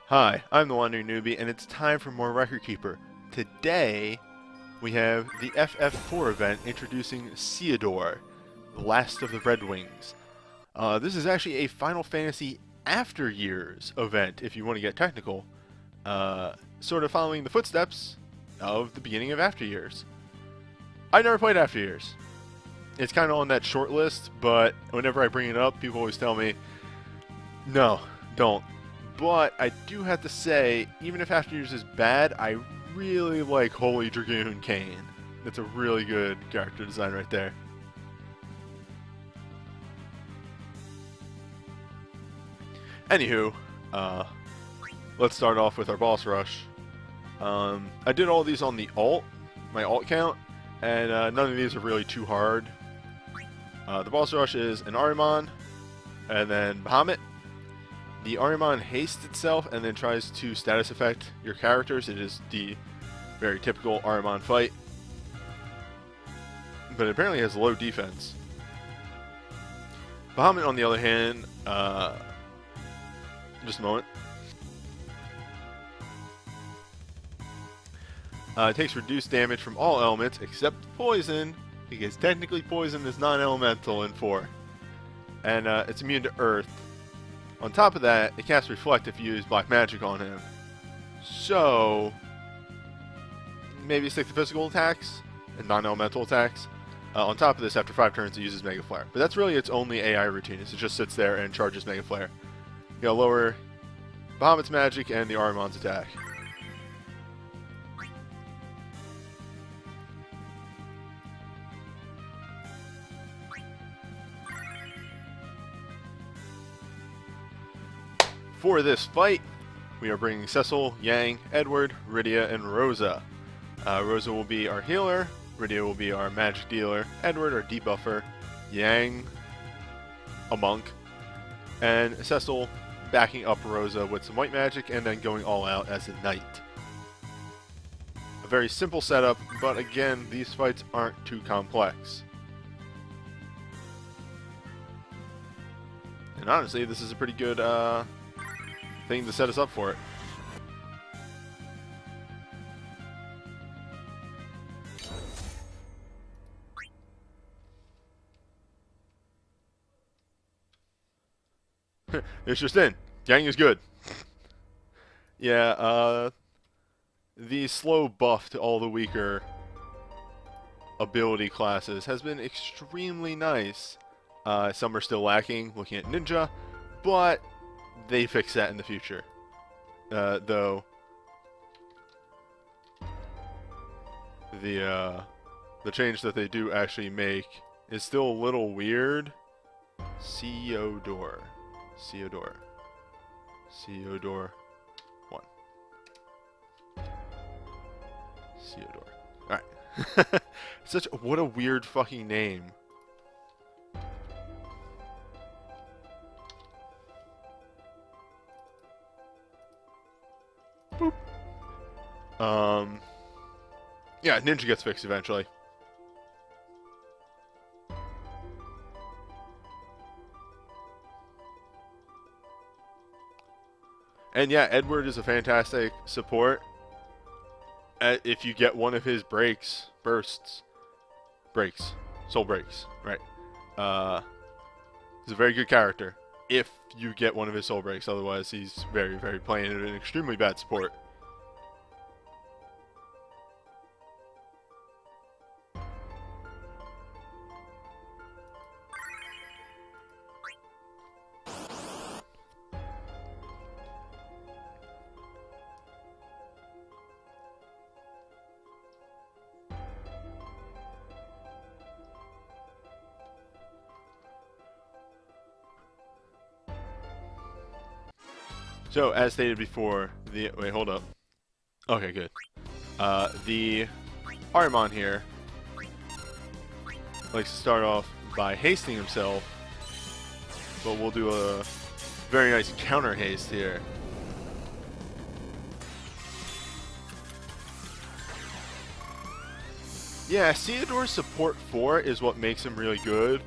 Hi, I'm the Wandering Newbie, and it's time for more Record Keeper. Today, we have the FF4 event introducing Theodore, the last of the Red Wings. This is actually a Final Fantasy After Years event, if you want to get technical, sort of following the footsteps of the beginning of After Years. I never played After Years. It's kind of on that short list, but whenever I bring it up, people always tell me, no, don't. But I do have to say, even if After Years is bad, I really like Holy Dragoon Kane. That's a really good character design right there. Anywho, let's start off with our boss rush. I did all these on the my alt count, and none of these are really too hard. The boss rush is an Ahriman, and then Bahamut. The Ahriman hastes itself and then tries to status effect your characters. It is the very typical Ahriman fight, but it apparently has low defense. Bahamut, on the other hand, just a moment. It takes reduced damage from all elements except poison, because technically poison is non-elemental in 4. And it's immune to earth. On top of that, it casts Reflect if you use black magic on him. So, maybe stick to physical attacks and non-elemental attacks. On top of this, after 5 turns, it uses Mega Flare. But that's really its only AI routine, is it just sits there and charges Mega Flare. You gotta lower Bahamut's magic and the Ahriman's attack. For this fight, we are bringing Cecil, Yang, Edward, Rydia, and Rosa. Rosa will be our healer, Rydia will be our magic dealer, Edward our debuffer, Yang a monk, and Cecil backing up Rosa with some white magic and then going all out as a knight. A very simple setup, but again, these fights aren't too complex. And honestly, this is a pretty good thing to set us up for it. It's just in. Yang is good. Yeah, the slow buff to all the weaker ability classes has been extremely nice. Some are still lacking, looking at Ninja, but they fix that in the future. Though the change that they do actually make is still a little weird. Theodore 1. Theodore. Alright. What a weird fucking name. Boop. Yeah, Ninja gets fixed eventually. And yeah, Edward is a fantastic support. If you get one of his soul breaks, right? He's a very good character if you get one of his soul breaks. Otherwise, he's very, very plain and an extremely bad support. So, as stated before, wait, hold up. Okay, good. The Ahriman here likes to start off by hasting himself, but we'll do a very nice counter haste here. Yeah, Theodore's support 4 is what makes him really good.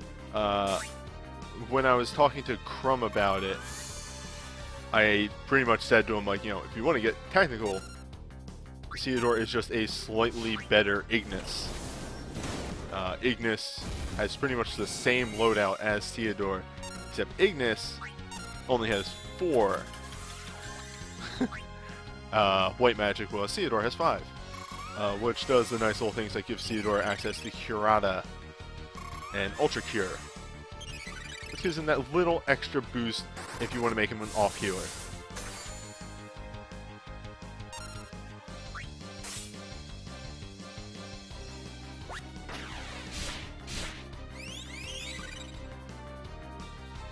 When I was talking to Crumb about it, I pretty much said to him, like, you know, if you want to get technical, Theodore is just a slightly better Ignis. Ignis has pretty much the same loadout as Theodore, except Ignis only has 4 white magic, while Theodore has 5. Which does the nice little things like give Theodore access to Curata and Ultra Cure. Which gives him that little extra boost if you want to make him an off healer.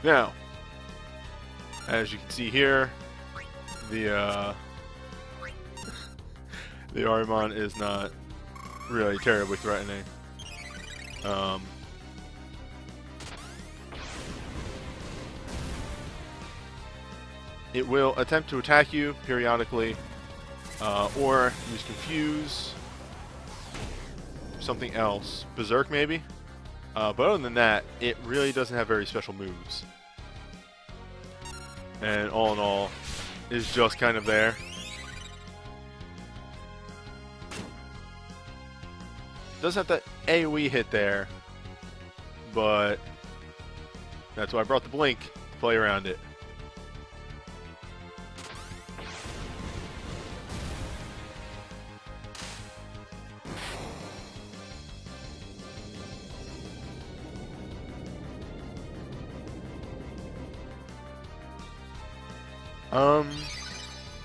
Now, as you can see here, the the Ahriman is not really terribly threatening. It will attempt to attack you periodically, or use Confuse, something else, Berserk maybe. But other than that, it really doesn't have very special moves. And all in all, is just kind of there. Does have that AoE hit there, but that's why I brought the Blink to play around it.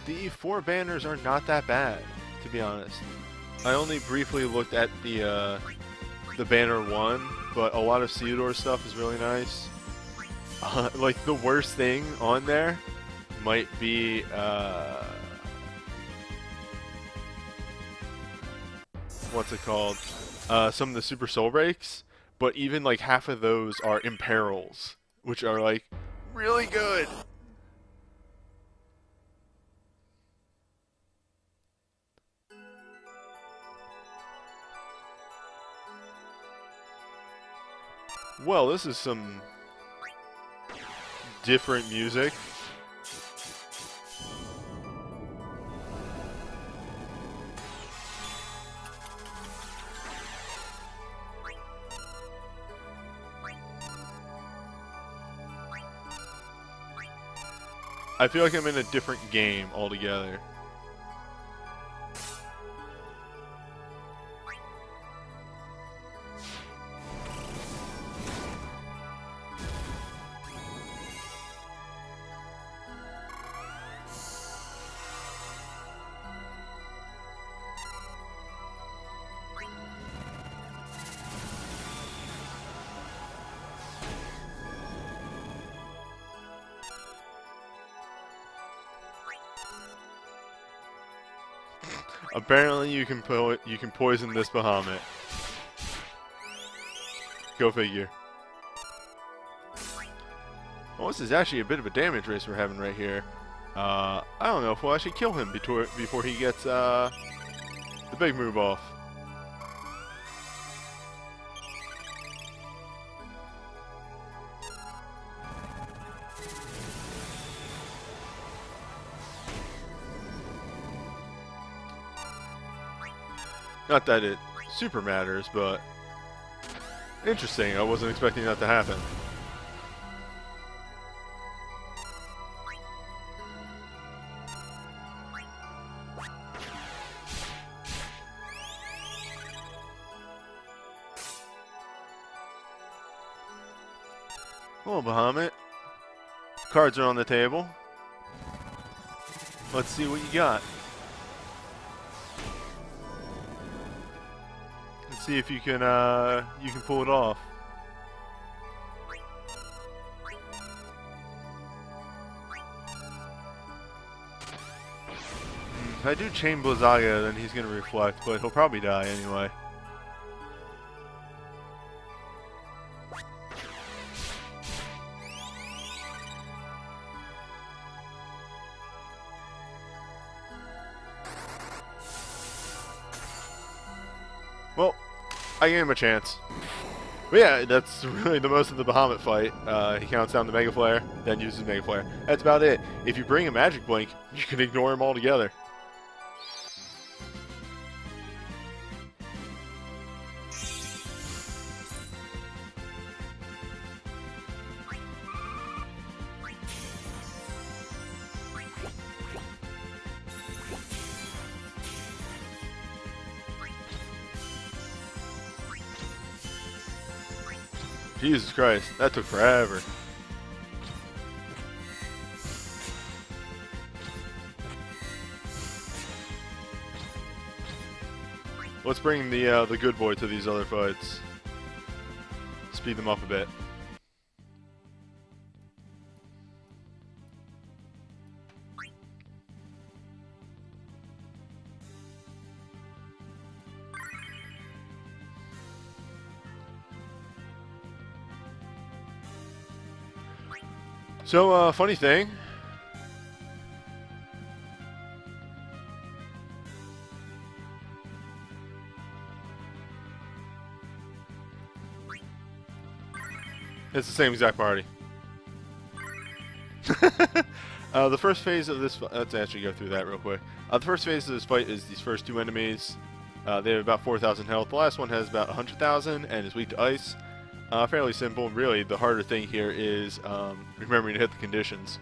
The 4 banners are not that bad, to be honest. I only briefly looked at the banner 1, but a lot of Theodore stuff is really nice. Like, the worst thing on there might be, what's it called? Some of the Super Soul Breaks, but even, like, half of those are Imperils, which are, like, really good. Well, this is some different music. I feel like I'm in a different game altogether. Apparently, you can poison this Bahamut. Go figure. Well, this is actually a bit of a damage race we're having right here. I don't know if we'll actually kill him before he gets the big move off. Not that it super matters, but interesting. I wasn't expecting that to happen. Hello, Bahamut. Cards are on the table. Let's see what you got. See if you can pull it off. If I do Chain Blizzaga, then he's gonna reflect, but he'll probably die anyway. Well, I gave him a chance. But yeah, that's really the most of the Bahamut fight. He counts down the Mega Flare, then uses Mega Flare. That's about it. If you bring a Magic Blink, you can ignore him altogether. Jesus Christ, that took forever. Let's bring the good boy to these other fights. Speed them up a bit. So, funny thing. It's the same exact party. The first phase of this... Let's actually go through that real quick. The first phase of this fight is these first two enemies. They have about 4,000 health. The last one has about 100,000 and is weak to ice. Fairly simple. Really, the harder thing here is remembering to hit the conditions.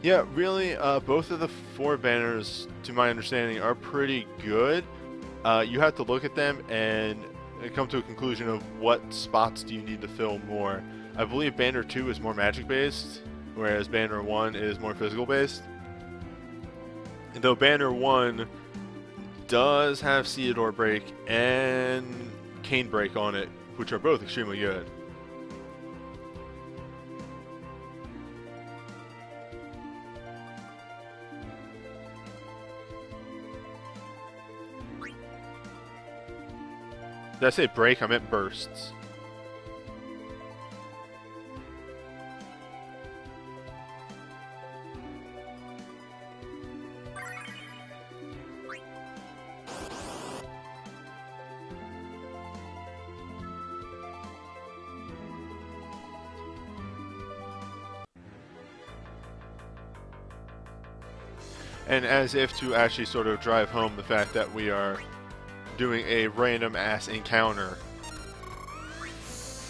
Yeah, really, both of the four banners, to my understanding, are pretty good. You have to look at them and come to a conclusion of what spots do you need to fill more. I believe banner 2 is more magic-based, whereas banner 1 is more physical-based. Though banner 1 does have Theodore Break and Cane Break on it, which are both extremely good. Did I say break? I meant bursts. And as if to actually sort of drive home the fact that we are doing a random ass encounter.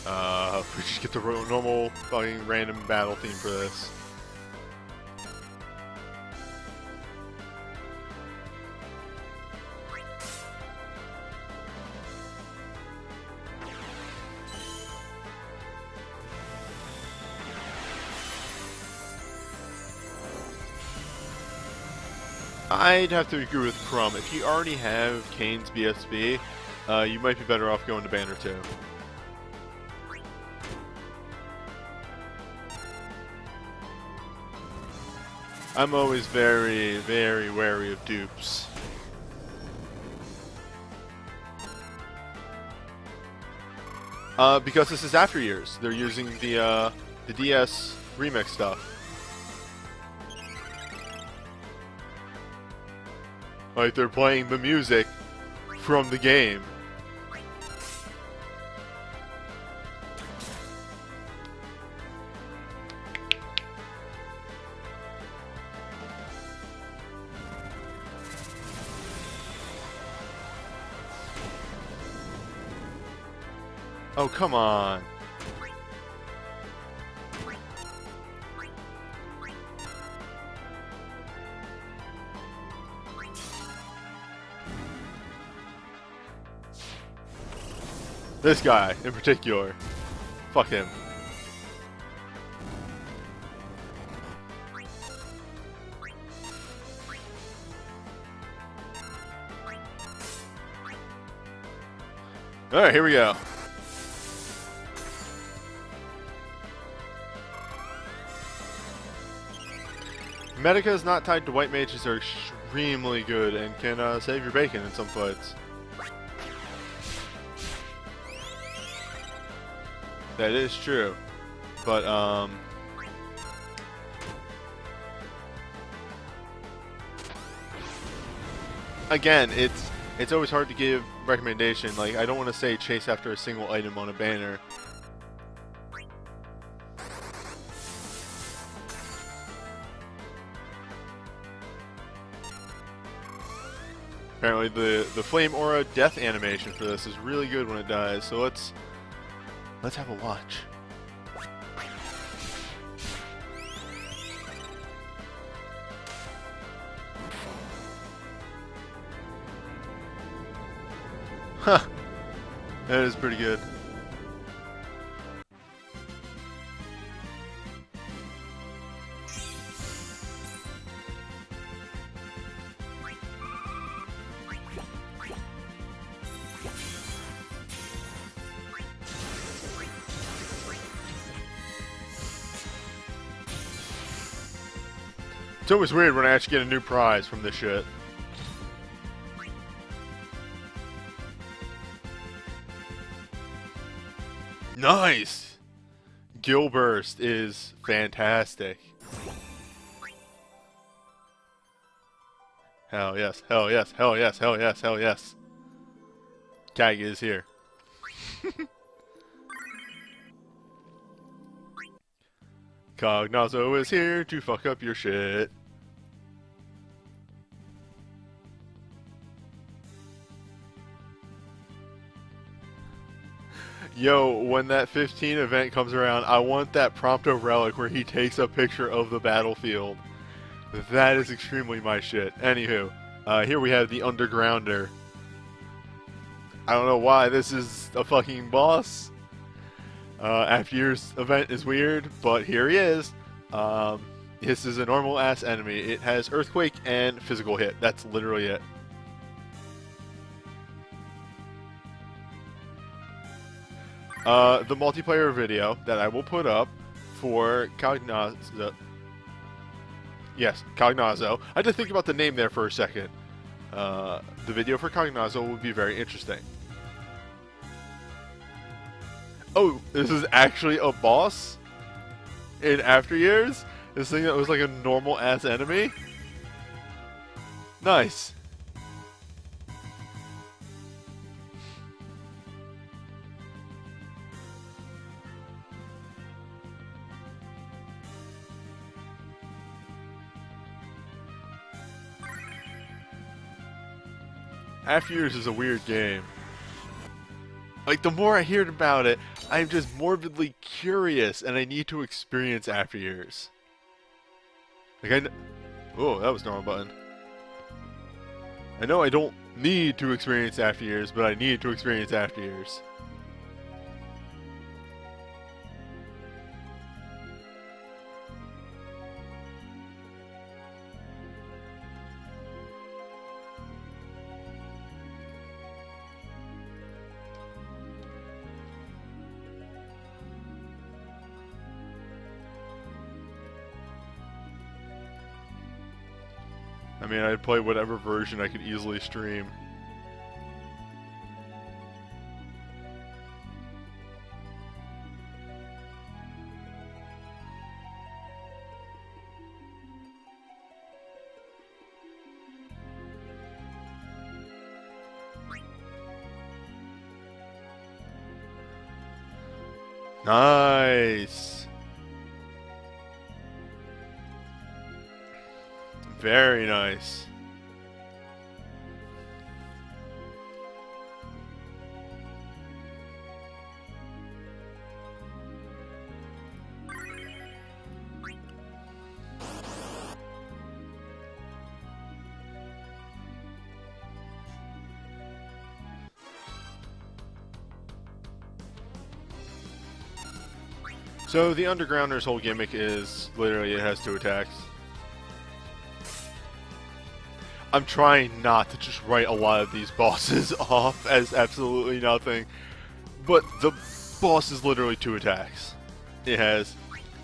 We just get the normal fucking random battle theme for this. I'd have to agree with Crumb. If you already have Kane's BSB, you might be better off going to Banner 2. I'm always very, very wary of dupes. Because this is after years. They're using the DS remix stuff. Like, they're playing the music from the game. Oh, come on. This guy, in particular. Fuck him. Alright, here we go. Medicas not tied to white mages are extremely good and can save your bacon in some fights. That is true, but again, it's always hard to give recommendation. Like, I don't want to say chase after a single item on a banner. Apparently the flame aura death animation for this is really good when it dies, so let's have a watch. Huh. That is pretty good. It's always weird when I actually get a new prize from this shit. Nice! Gill Burst is fantastic. Hell yes, hell yes, hell yes, hell yes, hell yes. Kag is here. Cognazo is here to fuck up your shit. Yo, when that 15 event comes around, I want that Prompto relic where he takes a picture of the battlefield. That is extremely my shit. Anywho, here we have the Undergrounder. I don't know why this is a fucking boss. After Year's event is weird, but here he is. This is a normal ass enemy. It has Earthquake and physical hit. That's literally it. The multiplayer video that I will put up for Cognazo. Yes, Cognazo. I had to think about the name there for a second. The video for Cognazo will be very interesting. Oh, this is actually a boss in After Years? This thing that was like a normal ass enemy? Nice. After Years is a weird game. Like, the more I hear about it, I'm just morbidly curious, and I need to experience After Years. Like, oh, that was the wrong button. I know I don't need to experience After Years, but I need to experience After Years. I mean, I'd play whatever version I could easily stream. Nice! Very nice. So the Undergrounder's whole gimmick is literally it has 2 attacks. I'm trying not to just write a lot of these bosses off as absolutely nothing, but the boss is literally 2 attacks. It has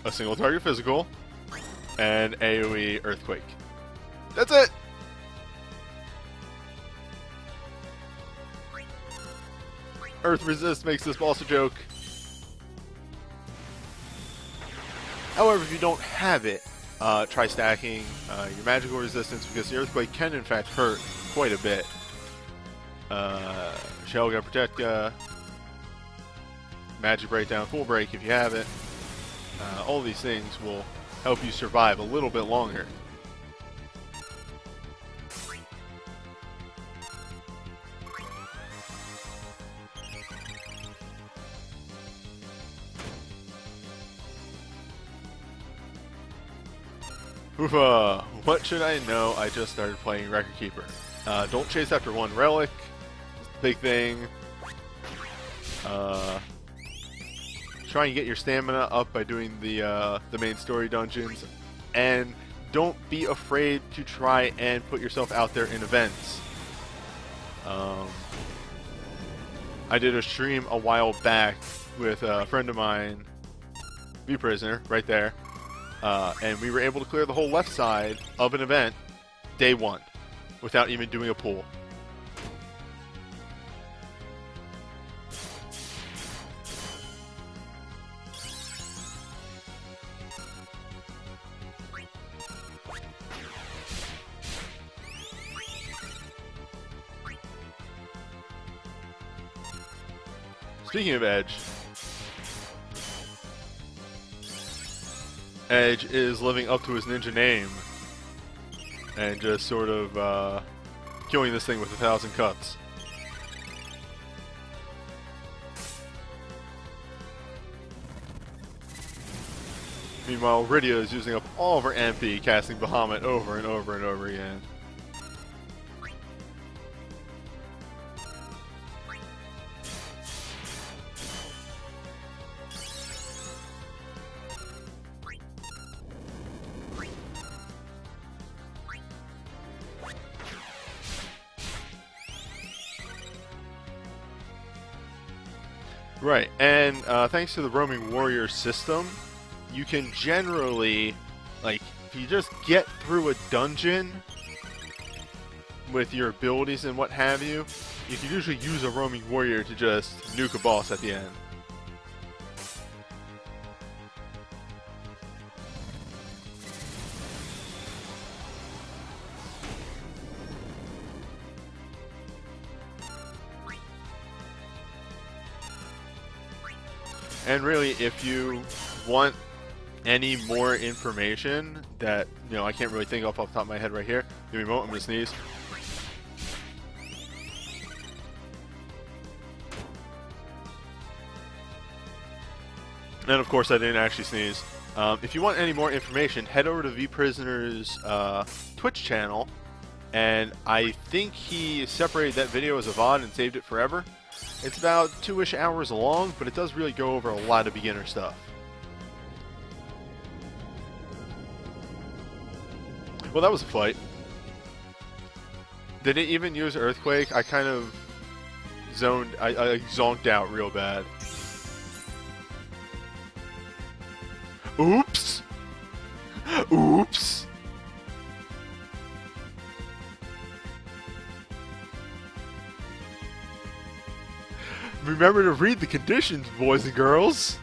a single target physical, and AoE Earthquake. That's it! Earth Resist makes this boss a joke. However, if you don't have it, try stacking your magical resistance, because the Earthquake can in fact hurt quite a bit. Shell Gun Protect Ya, Magic Breakdown, Full Break if you have it. All these things will help you survive a little bit longer. Oofa! What should I know? I just started playing Record Keeper. Don't chase after one relic. It's the big thing. Try and get your stamina up by doing the main story dungeons, and don't be afraid to try and put yourself out there in events. I did a stream a while back with a friend of mine, V Prisoner, right there. And we were able to clear the whole left side of an event day one without even doing a pull. Speaking of Edge, Edge is living up to his ninja name and just sort of killing this thing with 1,000 cuts. Meanwhile, Rydia is using up all of her MP, casting Bahamut over and over and over again. Right, and thanks to the roaming warrior system, you can generally, like, if you just get through a dungeon with your abilities and what have you, you can usually use a roaming warrior to just nuke a boss at the end. And really, if you want any more information that, you know, I can't really think off the top of my head right here. Give me a moment, I'm gonna sneeze. And of course, I didn't actually sneeze. If you want any more information, head over to V Prisoner's Twitch channel, and I think he separated that video as a VOD and saved it forever. It's about 2-ish hours long, but it does really go over a lot of beginner stuff. Well, that was a fight. Did it even use Earthquake? I kind of zoned, I zonked out real bad. Oops! Oops! Remember to read the conditions, boys and girls.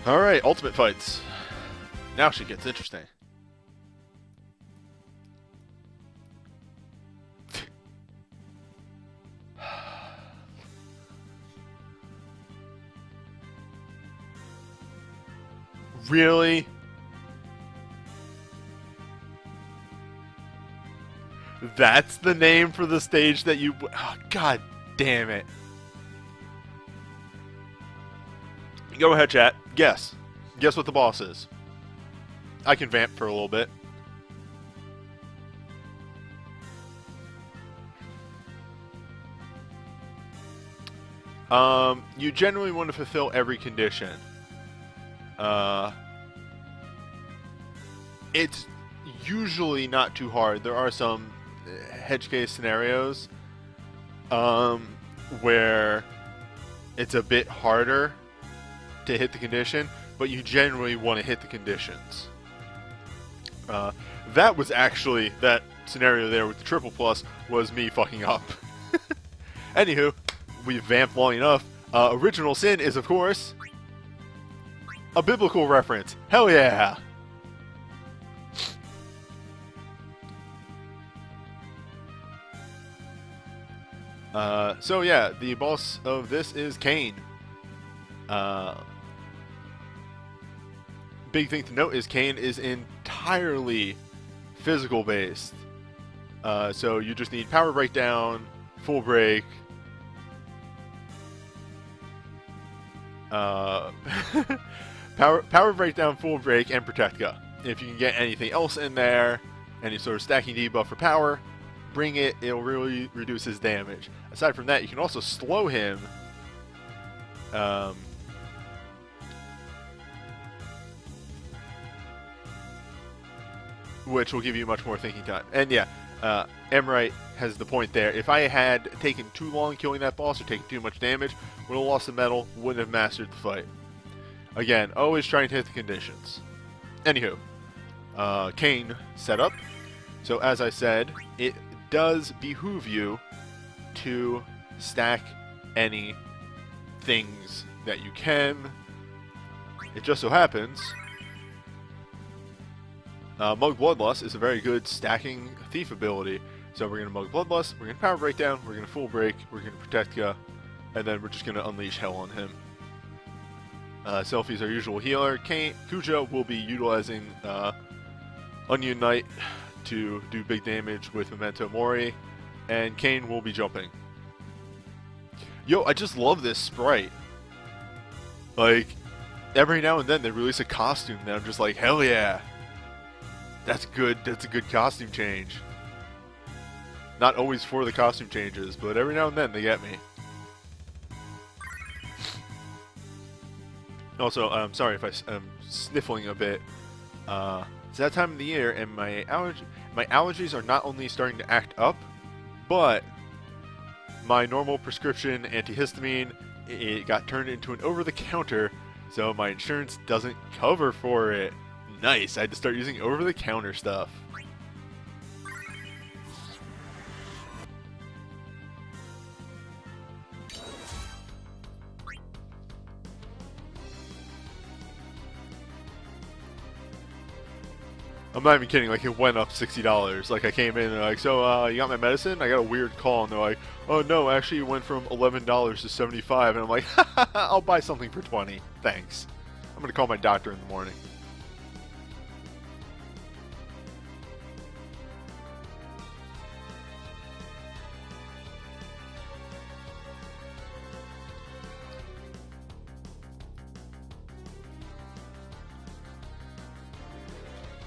Alright, ultimate fights. Now shit gets interesting. Really? That's the name for the stage that you... Oh, God damn it. Go ahead, chat. Guess. Guess what the boss is. I can vamp for a little bit. You generally want to fulfill every condition. It's usually not too hard. There are some hedge case scenarios where it's a bit harder to hit the condition, but you generally want to hit the conditions. That was actually, that scenario there with the triple plus was me fucking up. Anywho, we've vamped long enough. Original sin is, of course, a biblical reference. Hell yeah! So yeah, the boss of this is Cain. Big thing to note is Cain is entirely physical based. So you just need power breakdown, full break, power breakdown, full break, and protectka. If you can get anything else in there, any sort of stacking debuff for power, bring it. It'll really reduce his damage. Aside from that, you can also slow him. Which will give you much more thinking time. And yeah, Emrite has the point there. If I had taken too long killing that boss or taken too much damage, would have lost the medal, wouldn't have mastered the fight. Again, always trying to hit the conditions. Anywho, Cain set up. So as I said, it does behoove you to stack any things that you can. It just so happens Mug Bloodlust is a very good stacking thief ability. So we're going to Mug Bloodlust, we're going to Power Breakdown, we're going to Full Break, we're going to Protectka, and then we're just going to unleash hell on him. Selfie's our usual healer. Kuja will be utilizing Onion Knight to do big damage with Memento Mori, and Cain will be jumping. Yo, I just love this sprite. Like, every now and then they release a costume that I'm just like, hell yeah. That's good. That's a good costume change. Not always for the costume changes, but every now and then they get me. Also, I'm sorry if I'm sniffling a bit. It's that time of the year, and my allergies are not only starting to act up, but my normal prescription antihistamine, it got turned into an over-the-counter, so my insurance doesn't cover for it. Nice, I had to start using over-the-counter stuff. I'm not even kidding, like, it went up $60. Like, I came in and like, so, you got my medicine? I got a weird call, and they're like, oh, no, actually it went from $11 to $75, and I'm like, I'll buy something for $20. Thanks. I'm gonna call my doctor in the morning.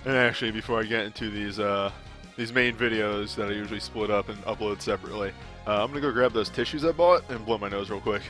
And actually, before I get into these main videos that I usually split up and upload separately, I'm gonna go grab those tissues I bought and blow my nose real quick.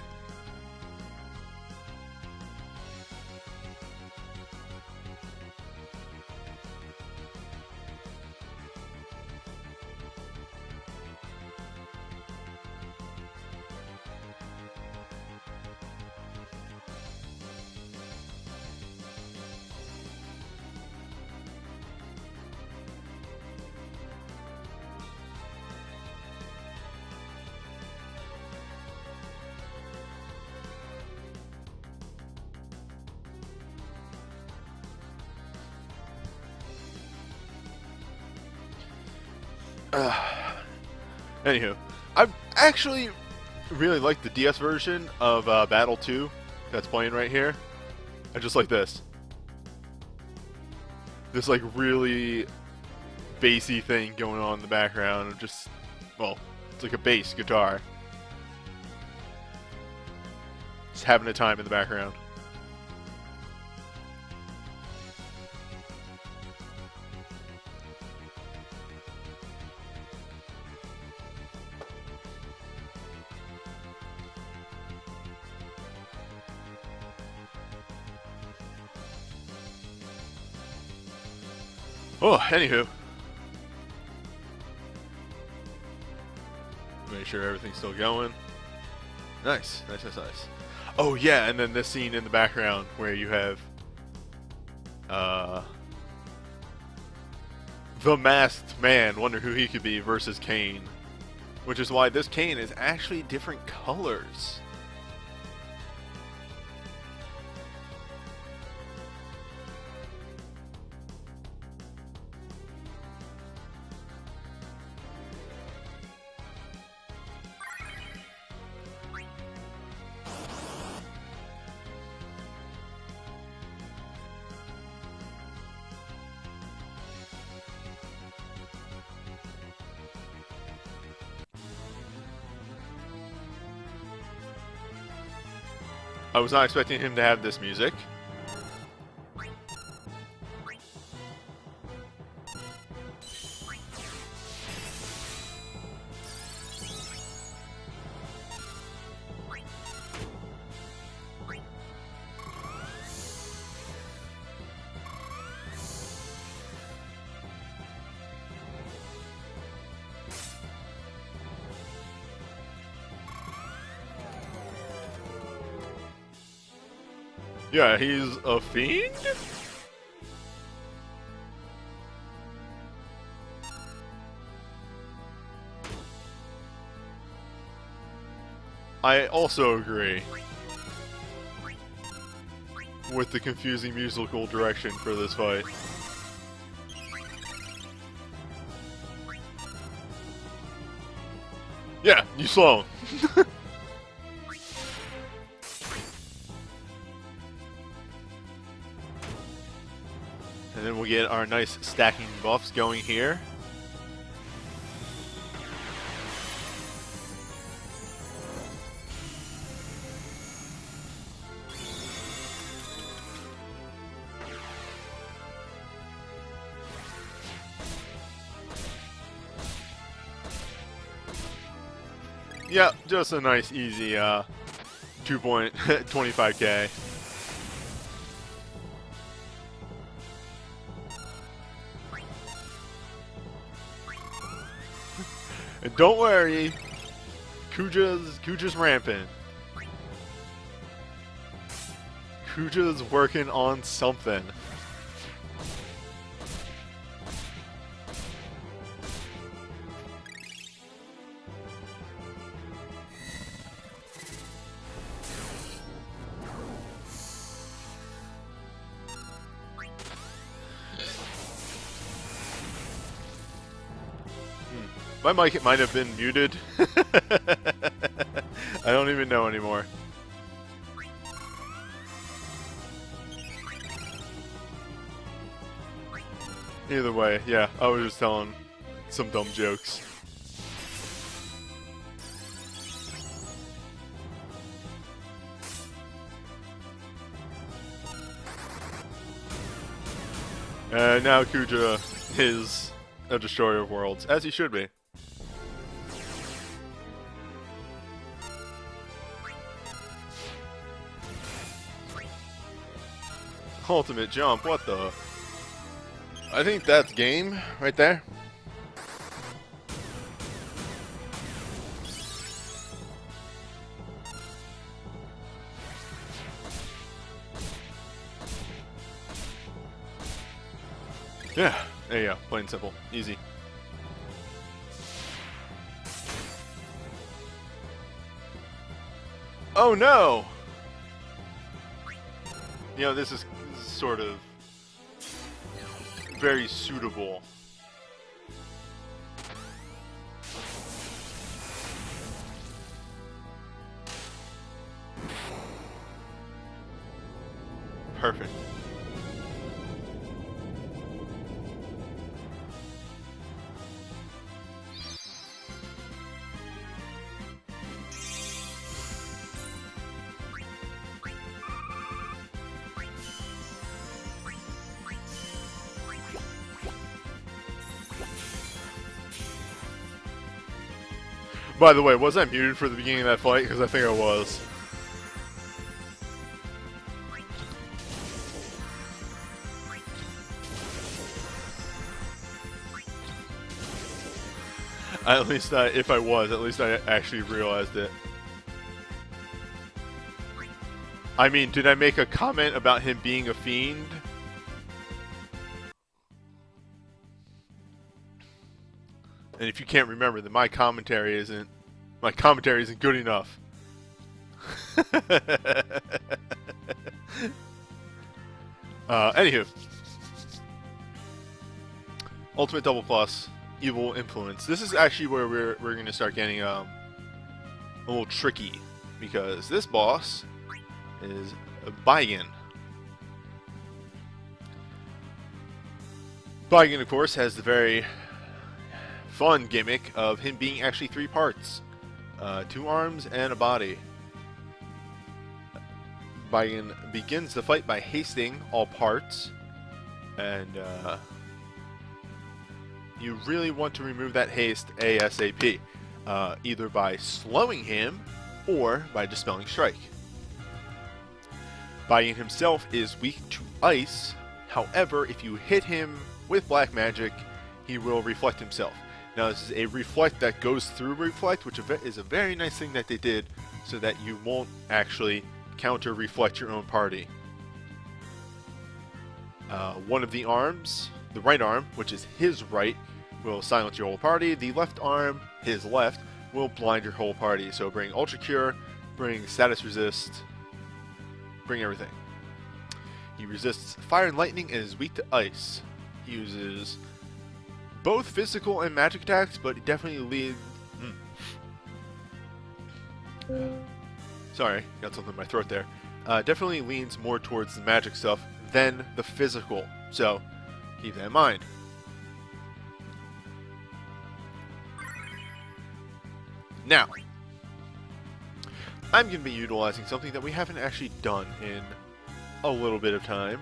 Anywho, I actually really like the DS version of Battle 2 that's playing right here. I just like this. This like really bassy thing going on in the background. Just, well, it's like a bass guitar. Just having a time in the background. Oh, anywho. Make sure everything's still going. Nice, nice, nice, nice. Oh yeah, and then this scene in the background where you have the masked man, wonder who he could be, versus Kane. Which is why this Kane is actually different colors. I was not expecting him to have this music. Yeah, he's a fiend? I also agree with the confusing musical direction for this fight. Yeah, you slow him. And then we'll get our nice stacking buffs going here. Yep, just a nice easy 2.25k. And don't worry, Kuja's rampant. Kuja's working on something. My mic might have been muted. I don't even know anymore. Either way, yeah, I was just telling some dumb jokes. And now Kuja is a destroyer of worlds, as he should be. Ultimate jump, what the? I think that's game right there. Yeah, there you go. Plain and simple. Easy. Oh no! You know, this is sort of very suitable. Perfect. By the way, was I muted for the beginning of that fight? Because I think I was. At least if I was, at least I actually realized it. I mean, did I make a comment about him being a fiend? And if you can't remember, then my commentary isn't good enough. Anywho, Ultimate Double Plus, Evil Influence. This is actually where we're going to start getting a little tricky, because this boss is Baigen. Baigen, of course, has the very fun gimmick of him being actually 3 parts. 2 arms and a body. Baigen begins the fight by hasting all parts, and you really want to remove that haste ASAP, either by slowing him or by Dispelling Strike. Baigen himself is weak to ice, however, if you hit him with black magic, he will reflect himself. Now, this is a reflect that goes through reflect, which is a very nice thing that they did, so that you won't actually counter-reflect your own party. One of the arms, the right arm, which is his right, will silence your whole party. The left arm, his left, will blind your whole party. So bring Ultra Cure, bring Status Resist, bring everything. He resists fire and lightning and is weak to ice. He uses both physical and magic attacks, but definitely leads... Sorry, got something in my throat there. Definitely leans more towards the magic stuff than the physical, so keep that in mind. Now, I'm going to be utilizing something that we haven't actually done in a little bit of time.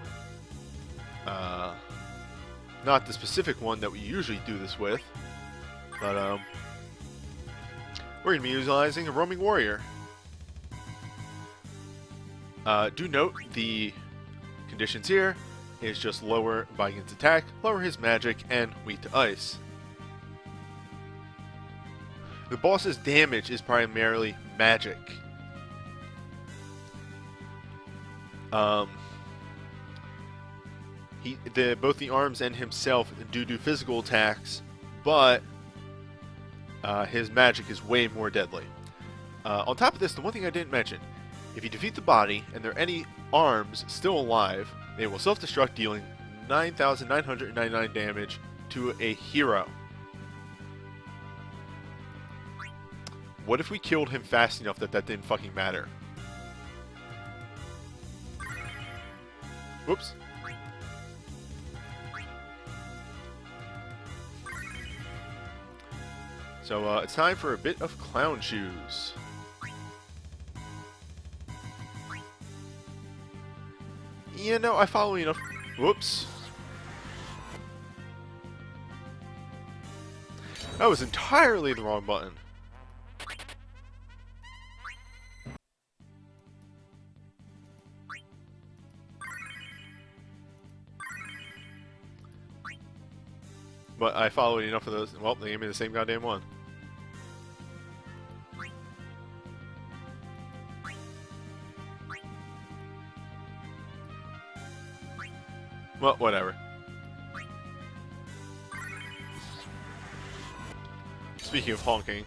Not the specific one that we usually do this with, but we're going to be utilizing a Roaming Warrior. Do note the conditions here is just lower Baigen's attack, lower his magic, and weak to ice. The boss's damage is primarily magic. Both the arms and himself do physical attacks, but his magic is way more deadly. On top of this, the one thing I didn't mention, if you defeat the body and there are any arms still alive, they will self-destruct, dealing 9,999 damage to a hero. What if we killed him fast enough that that didn't fucking matter? Whoops. So it's time for a bit of clown shoes. You know, I follow enough. Whoops. That was entirely the wrong button. But I followed enough of those. Well, they gave me the same goddamn one. Well, whatever. Speaking of honking.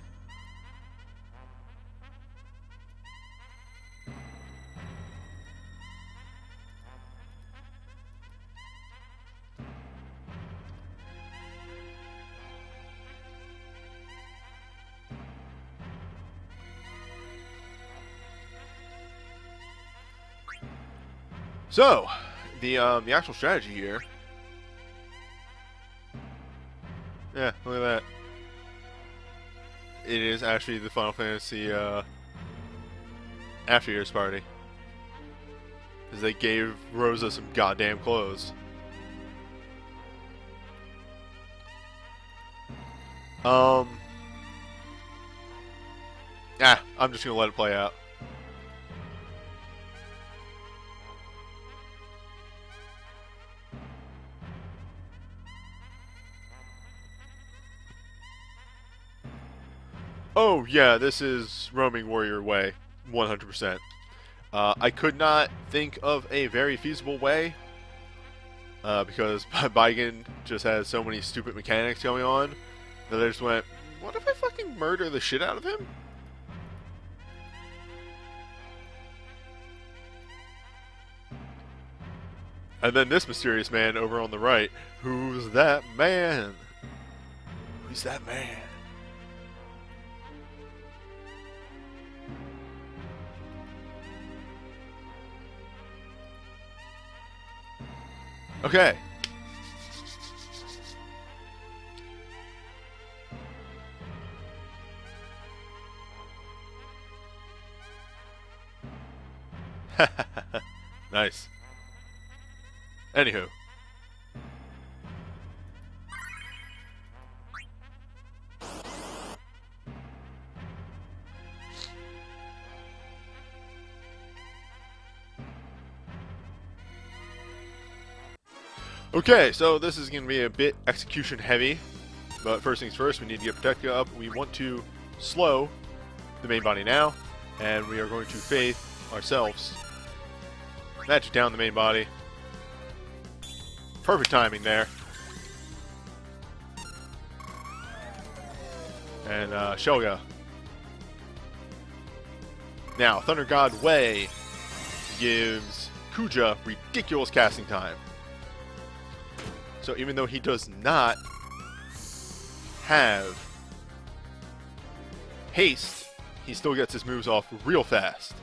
So, the actual strategy here. Yeah, look at that. It is actually the Final Fantasy After Years party. Because they gave Rosa some goddamn clothes. Yeah, I'm just gonna let it play out. Oh yeah, this is Roaming Warrior way, 100%. I could not think of a very feasible way, because Baigen just has so many stupid mechanics going on, that I just went, what if I fucking murder the shit out of him? And then this mysterious man over on the right, who's that man? Who's that man? Okay. Nice. Anywho. Okay, so this is going to be a bit execution heavy, but first things first, we need to get Protector up. We want to slow the main body now, and we are going to faith ourselves. Magic down the main body. Perfect timing there. And Shoga. Now, Thunder God Wei gives Kuja ridiculous casting time. So even though he does not have haste, he still gets his moves off real fast.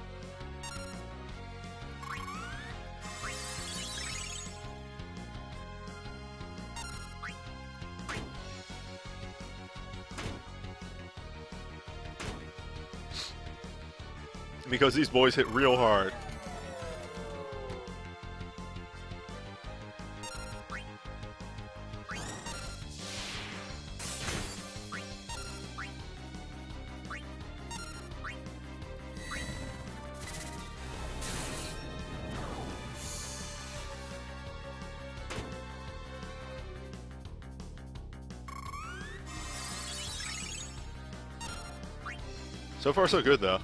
Because these boys hit real hard. So far, so good, though.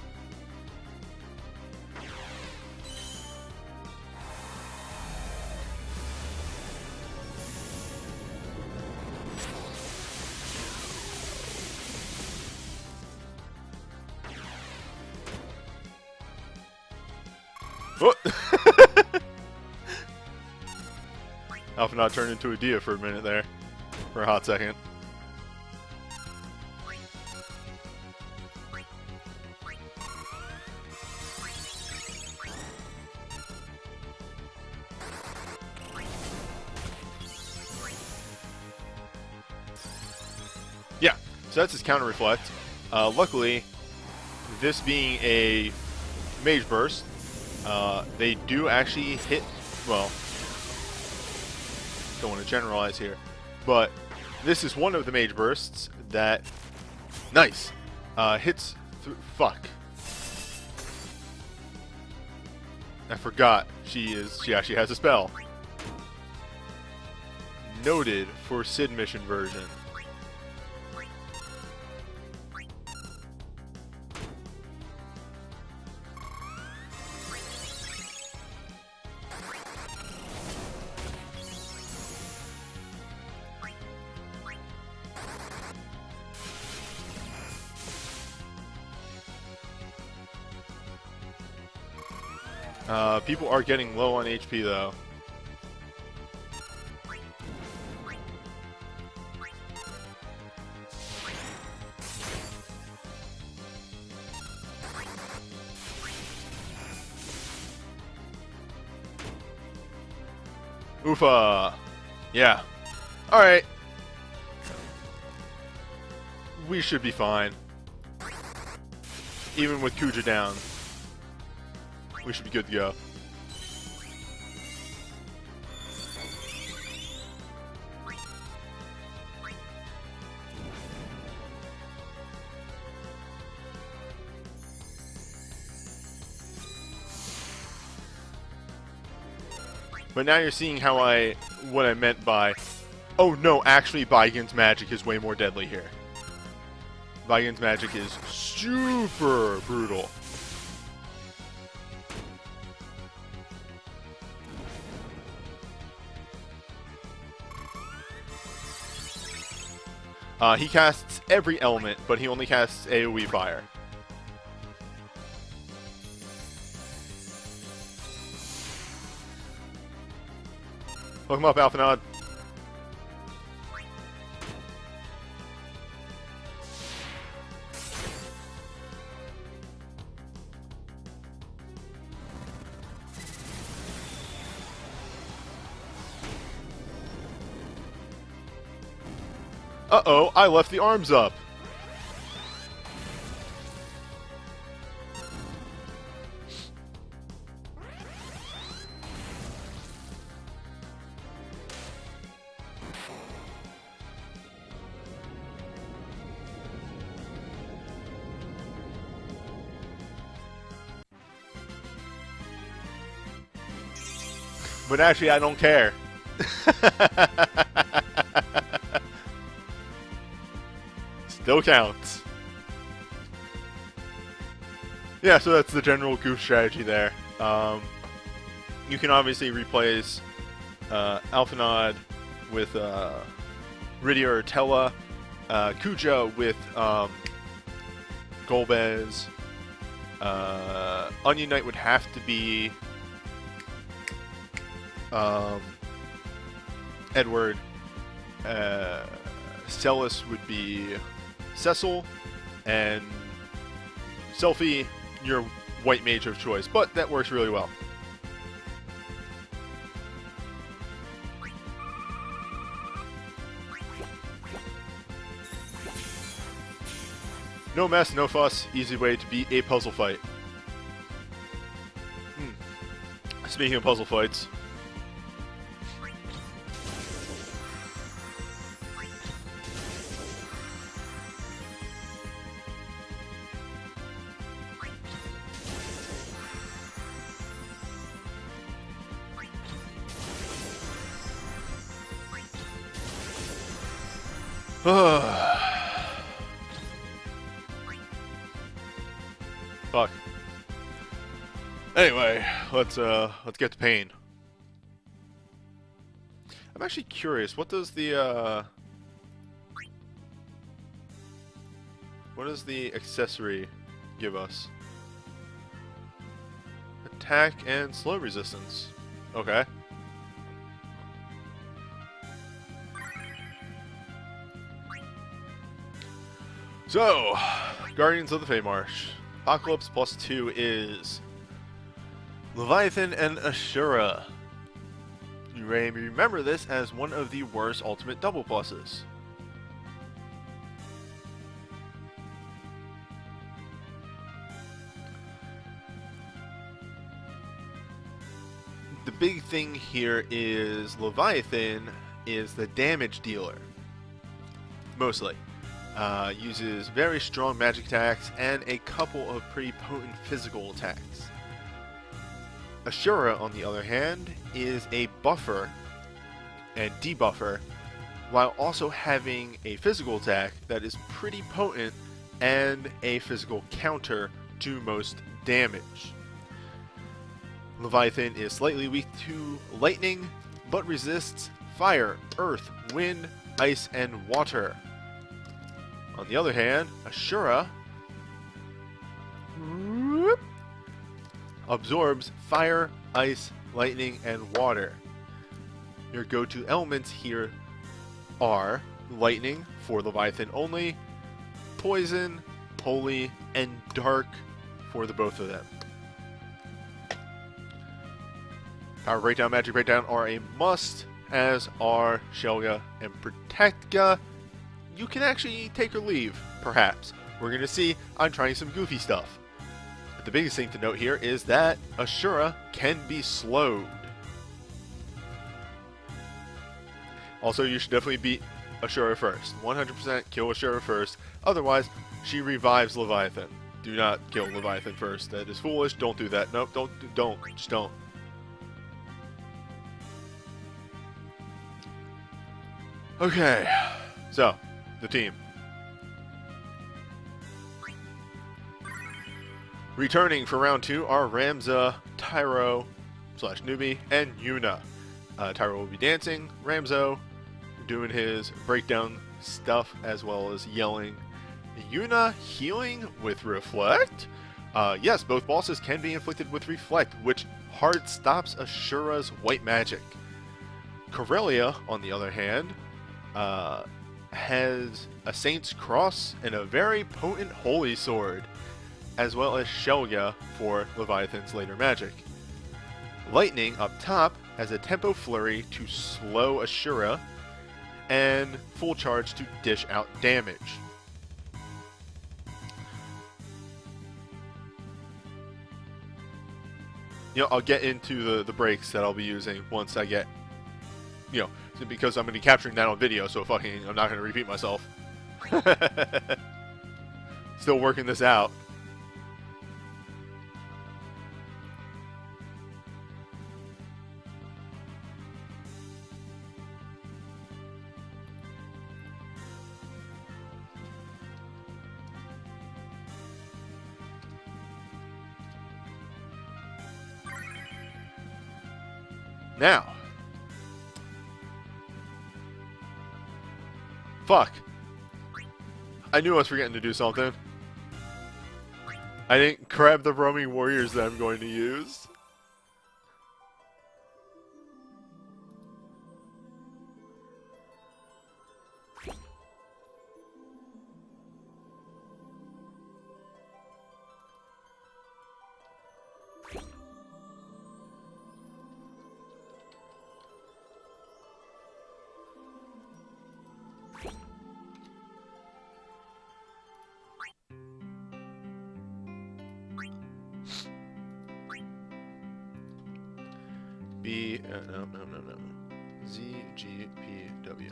What? Alpha not turned into a Dia for a minute there. For a hot second. Yeah, so that's his counter reflect. Luckily, this being a mage burst, they do actually hit, well, don't want to generalize here, but this is one of the mage bursts that, nice, hits through, fuck. I forgot, she actually has a spell. Noted for Sid mission version. People are getting low on HP though. Oofa! Yeah. Alright. We should be fine. Even with Kuja down. We should be good to go. But now you're seeing how what I meant by, oh no, actually Baigen's magic is way more deadly here. Vigen's magic is super brutal. He casts every element, but he only casts AoE fire. Hook him up, Alphanod. Uh-oh, I left the arms up. But actually, I don't care. Still counts. Yeah, so that's the general goof strategy there. You can obviously replace Alphanod with Rydia or Tella, Kuja with Golbez. Onion Knight would have to be Edward. Celis would be Cecil, and Selphie, your white mage of choice, but that works really well. No mess, no fuss, easy way to beat a puzzle fight. Speaking of puzzle fights, fuck. Anyway, let's get to pain. I'm actually curious. What does the accessory give us? Attack and slow resistance. Okay. So, Guardians of the Feymarsh. Apocalypse +2 is Leviathan and Asura. You may remember this as one of the worst ultimate double pluses. The big thing here is Leviathan is the damage dealer. Mostly. Uses very strong magic attacks and a couple of pretty potent physical attacks. Asura, on the other hand, is a buffer and debuffer, while also having a physical attack that is pretty potent and a physical counter to most damage. Leviathan is slightly weak to lightning, but resists fire, earth, wind, ice, and water. On the other hand, Asura absorbs fire, ice, lightning, and water. Your go-to elements here are lightning for Leviathan only, poison, holy, and dark for the both of them. Power Breakdown, Magic Breakdown are a must, as are Shelga and Protectka. You can actually take or leave, perhaps. We're going to see. I'm trying some goofy stuff. But the biggest thing to note here is that Asura can be slowed. Also, you should definitely beat Asura first. 100% kill Asura first. Otherwise, she revives Leviathan. Do not kill Leviathan first. That is foolish. Don't do that. Nope, don't. Just don't. Okay, so, the team. Returning for round 2 are Ramza, Tyro slash Newbie, and Yuna. Tyro will be dancing, Ramzo doing his breakdown stuff as well as yelling. Yuna healing with Reflect? Yes, both bosses can be inflicted with Reflect, which hard stops Asura's white magic. Corellia, on the other hand, has a Saint's Cross and a very potent Holy Sword, as well as Shelya for Leviathan's later magic. Lightning, up top, has a Tempo Flurry to slow Asura, and Full Charge to dish out damage. I'll get into the breaks that I'll be using once I get, because I'm going to be capturing that on video, so I'm not going to repeat myself. Still working this out. Now. Fuck. I knew I was forgetting to do something. I didn't grab the roaming warriors that I'm going to use. No. ZGPW.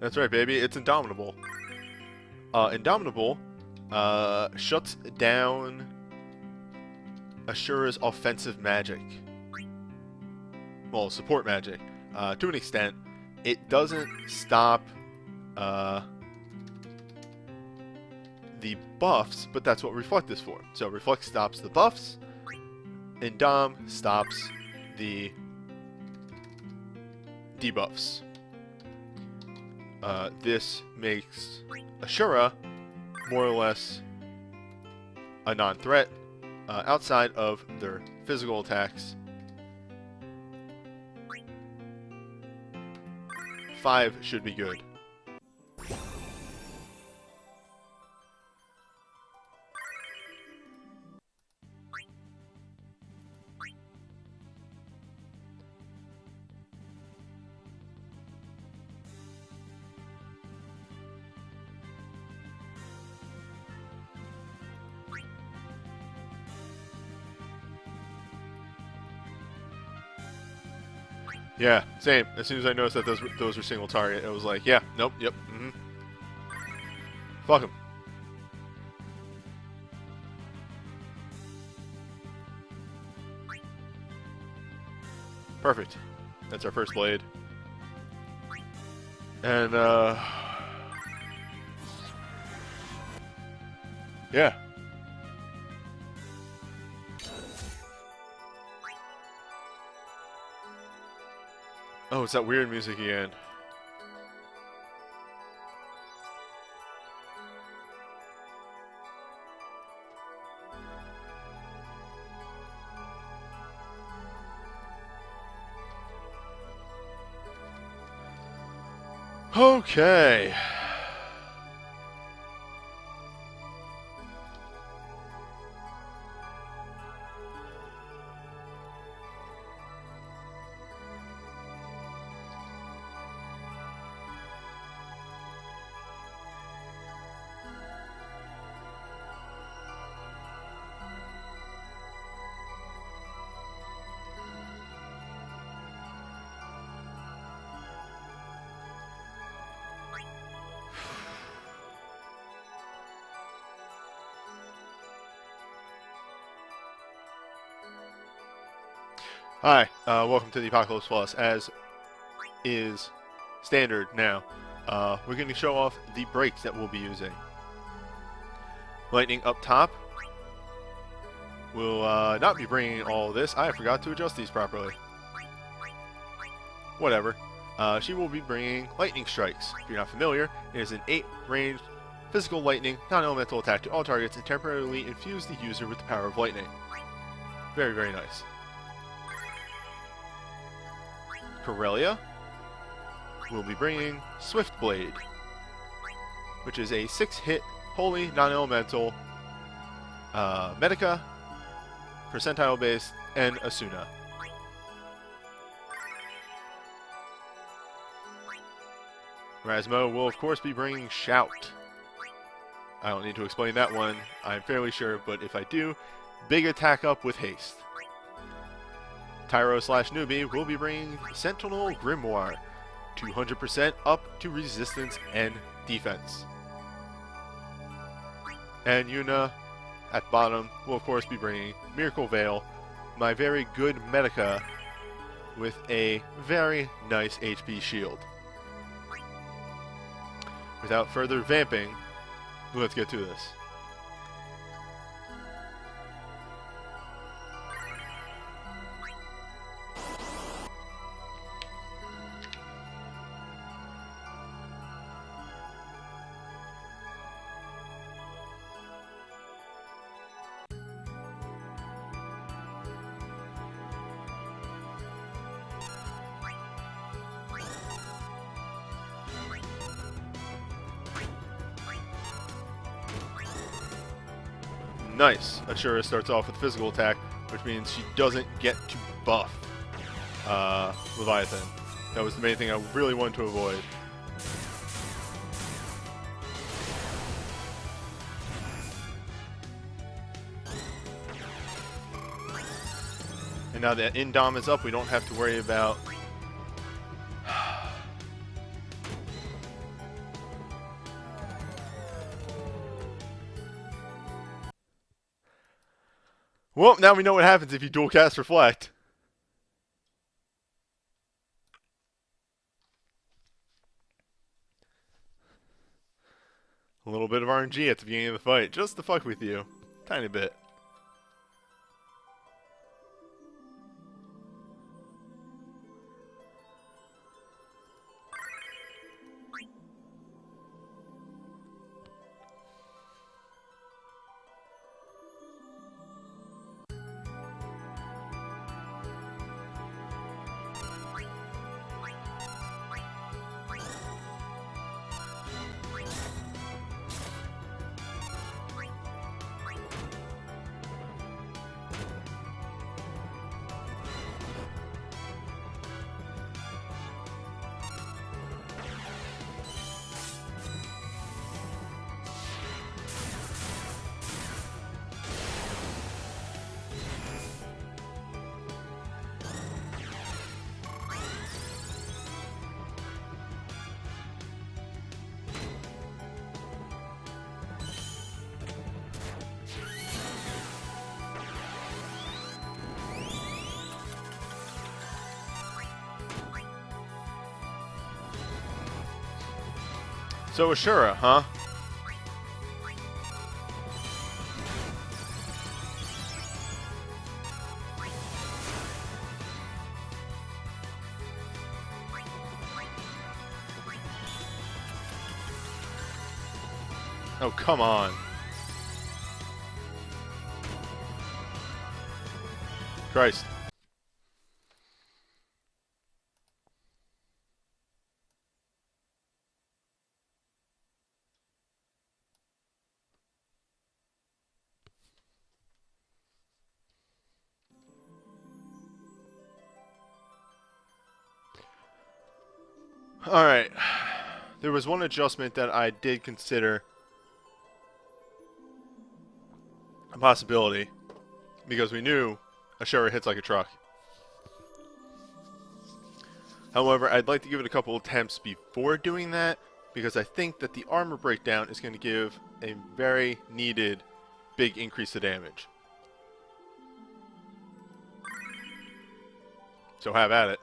That's right, baby. It's Indomitable. Indomitable shuts down Asura's offensive magic. Well, support magic. To an extent. It doesn't stop the buffs, but that's what Reflect is for. So Reflect stops the buffs, and Dom stops the debuffs. This makes Asura more or less a non-threat outside of their physical attacks. 5 should be good. Yeah, same. As soon as I noticed that those were single target, it was like, yeah, nope, yep, Fuck him. Perfect. That's our first blade. And, yeah. Oh, it's that weird music again. Okay. Hi, welcome to the Apocalypse Plus. As is standard now, we're going to show off the breaks that we'll be using. Lightning up top will not be bringing all this. I forgot to adjust these properly. Whatever. She will be bringing Lightning Strikes. If you're not familiar, it is an 8-ranged physical lightning, non-elemental attack to all targets and temporarily infuse the user with the power of lightning. Very, very nice. Corellia will be bringing Swift Blade, which is a 6-hit, wholly non-elemental, Medica, percentile-based, and Asuna. Rasmo will, of course, be bringing Shout. I don't need to explain that one, I'm fairly sure, but if I do, big attack up with haste. Tyro/Newbie will be bringing Sentinel Grimoire, 200% up to resistance and defense. And Yuna, at bottom, will of course be bringing Miracle Veil, my very good Medica, with a very nice HP shield. Without further vamping, let's get to this. Nice. Asura starts off with physical attack, which means she doesn't get to buff Leviathan. That was the main thing I really wanted to avoid. And now that Indom is up, we don't have to worry about... Well, now we know what happens if you dual cast Reflect. A little bit of RNG at the beginning of the fight, just to fuck with you. Tiny bit. So Asura, huh? Oh, come on. Christ. Alright. There was one adjustment that I did consider a possibility, because we knew Asura hits like a truck. However, I'd like to give it a couple attempts before doing that, because I think that the armor breakdown is going to give a very needed big increase to damage. So have at it.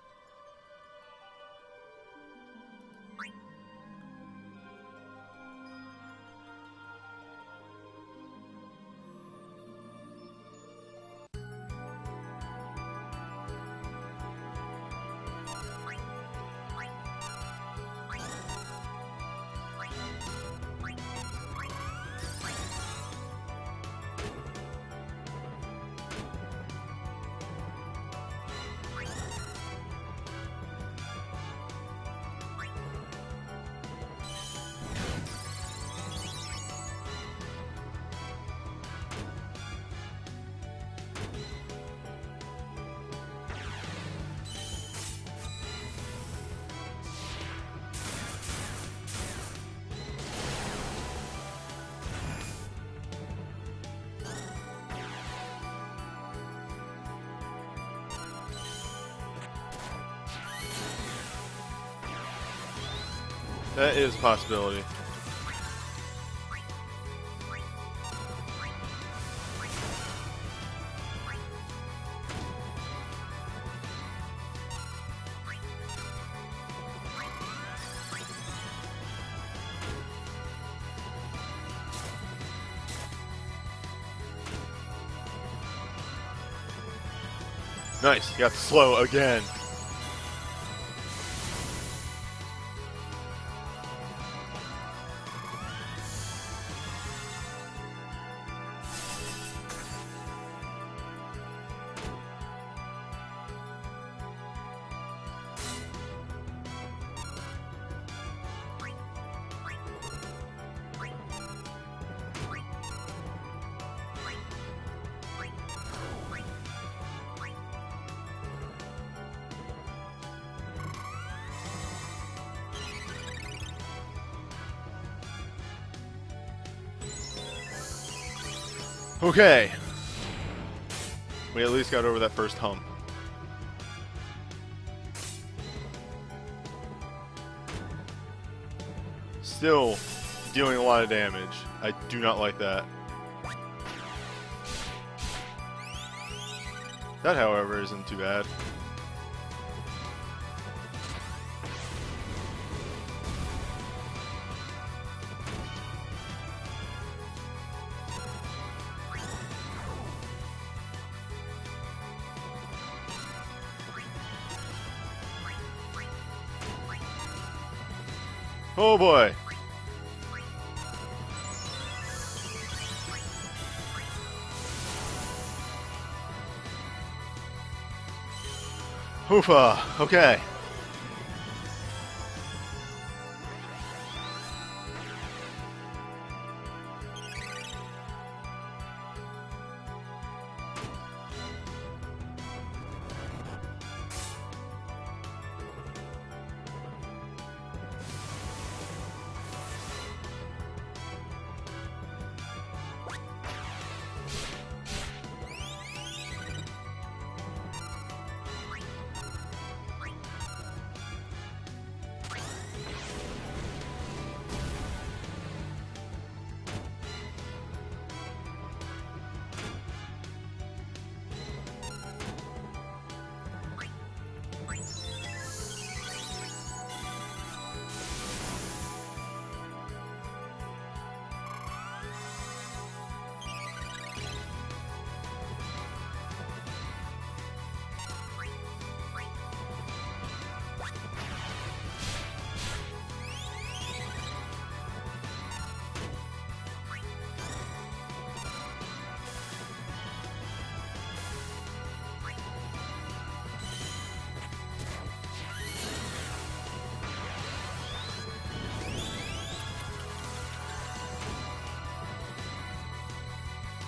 That is a possibility. Nice, you got the slow again. Okay. We at least got over that first hump. Still dealing a lot of damage. I do not like that. That, however, isn't too bad. Oh boy. Hoofa. Okay.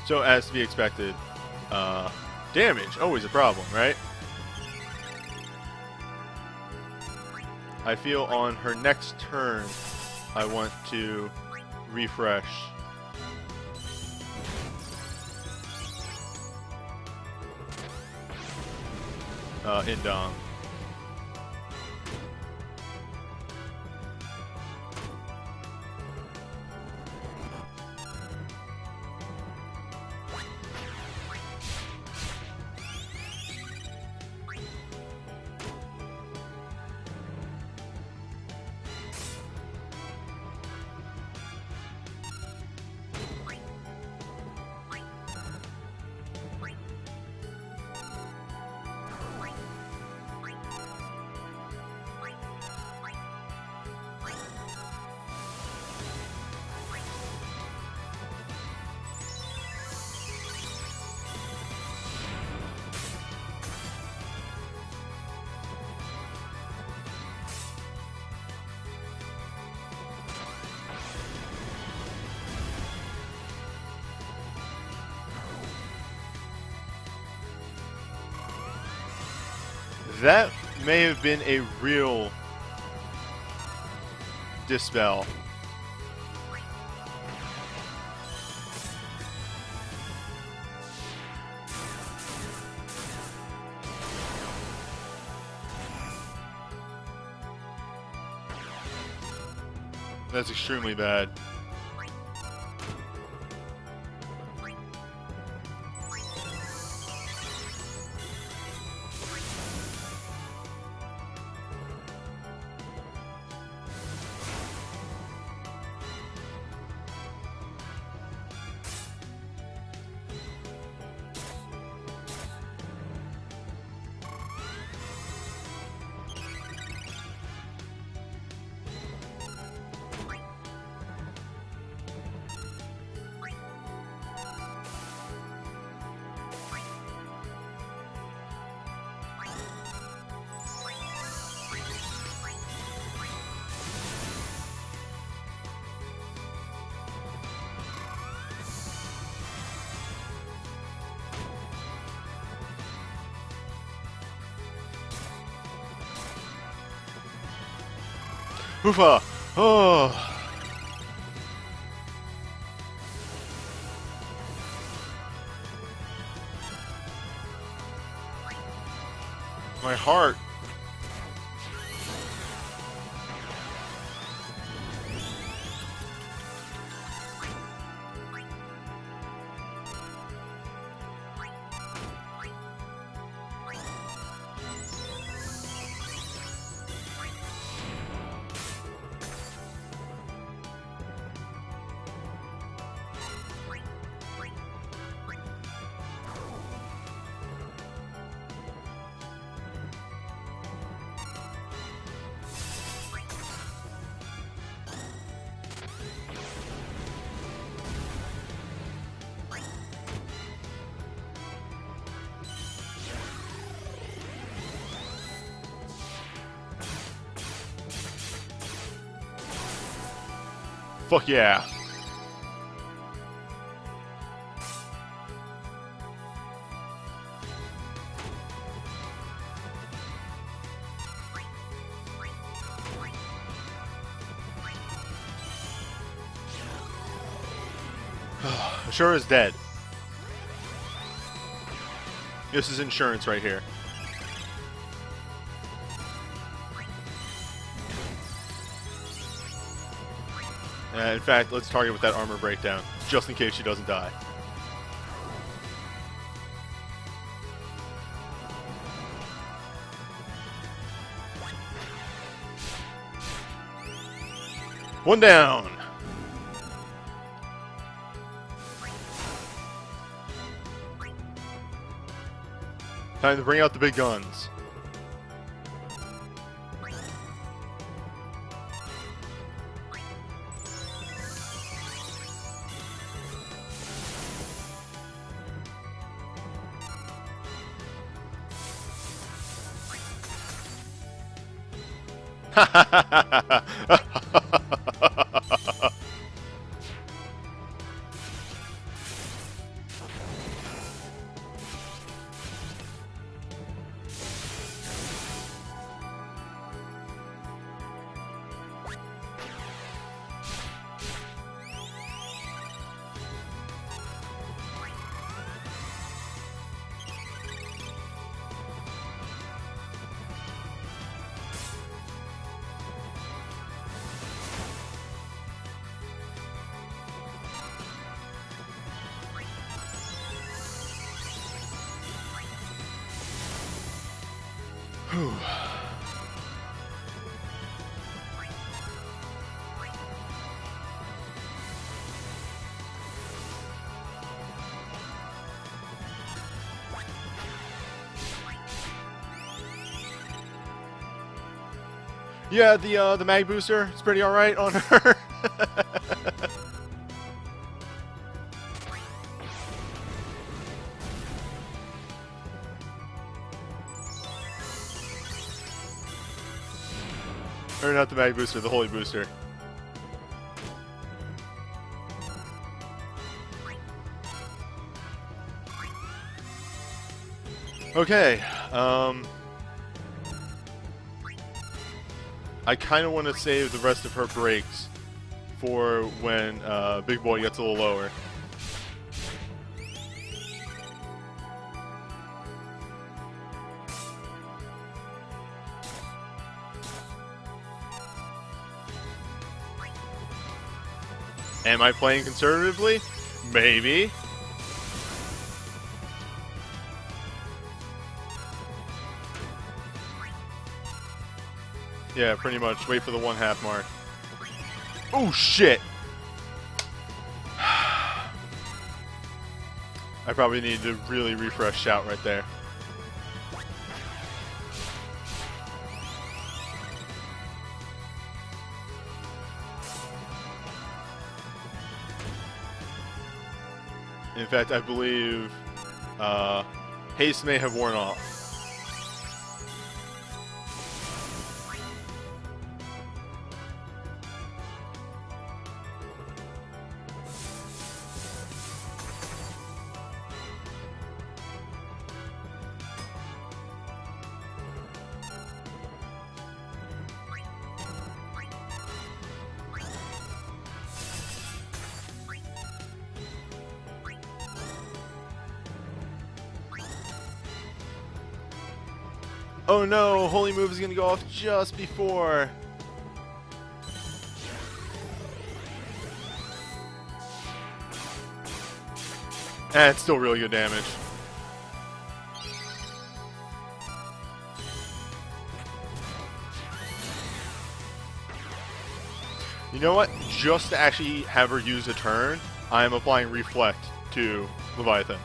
So, as to be expected, damage, always a problem, right? I feel on her next turn, I want to refresh. Indom. That may have been a real dispel. That's extremely bad. Hoofa! Oh! My heart. Fuck yeah. Asura is dead. This is insurance right here. In fact, let's target with that armor breakdown, just in case she doesn't die. One down! Time to bring out the big guns. Whew. Yeah, the mag booster is pretty alright on her. Or not the mag booster, the holy booster. Okay, I kind of want to save the rest of her breaks for when Big Boy gets a little lower. Am I playing conservatively? Maybe. Yeah, pretty much. Wait for the 1/2 mark. Oh, shit! I probably need to really refresh Shout right there. In fact, I believe haste may have worn off. Oh no, Holy Move is going to go off just before. It's still really good damage. You know what? Just to actually have her use a turn, I am applying Reflect to Leviathan.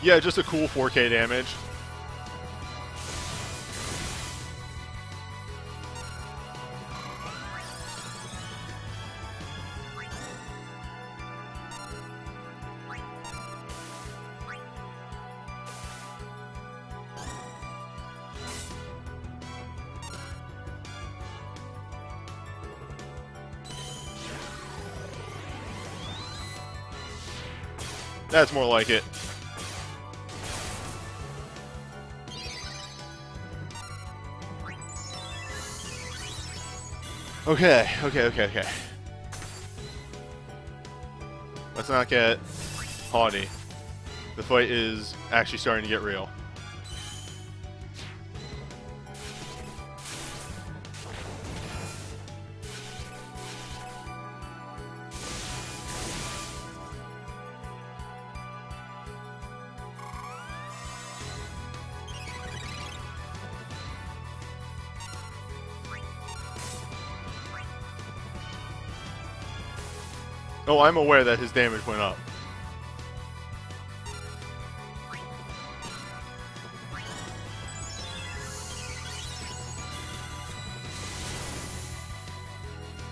Yeah, just a cool 4K damage. That's more like it. Okay. Let's not get haughty. The fight is actually starting to get real. Oh, I'm aware that his damage went up.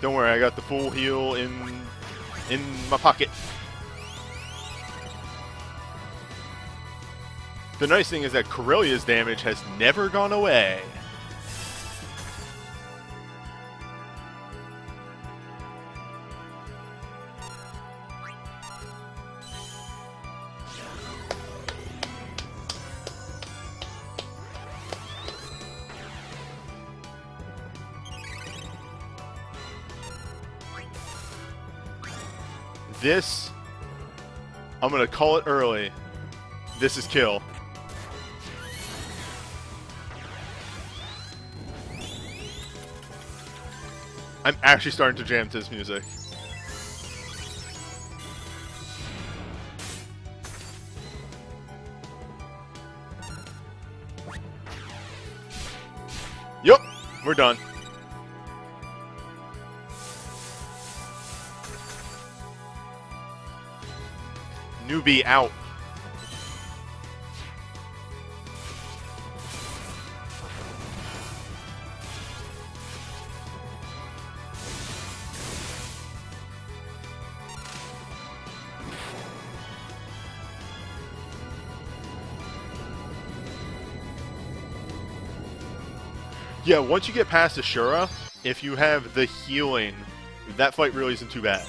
Don't worry, I got the full heal in my pocket. The nice thing is that Corellia's damage has never gone away. This, I'm gonna call it early. This is kill. I'm actually starting to jam to this music. Yup, we're done. Newbie out. Yeah, once you get past Asura, if you have the healing, that fight really isn't too bad.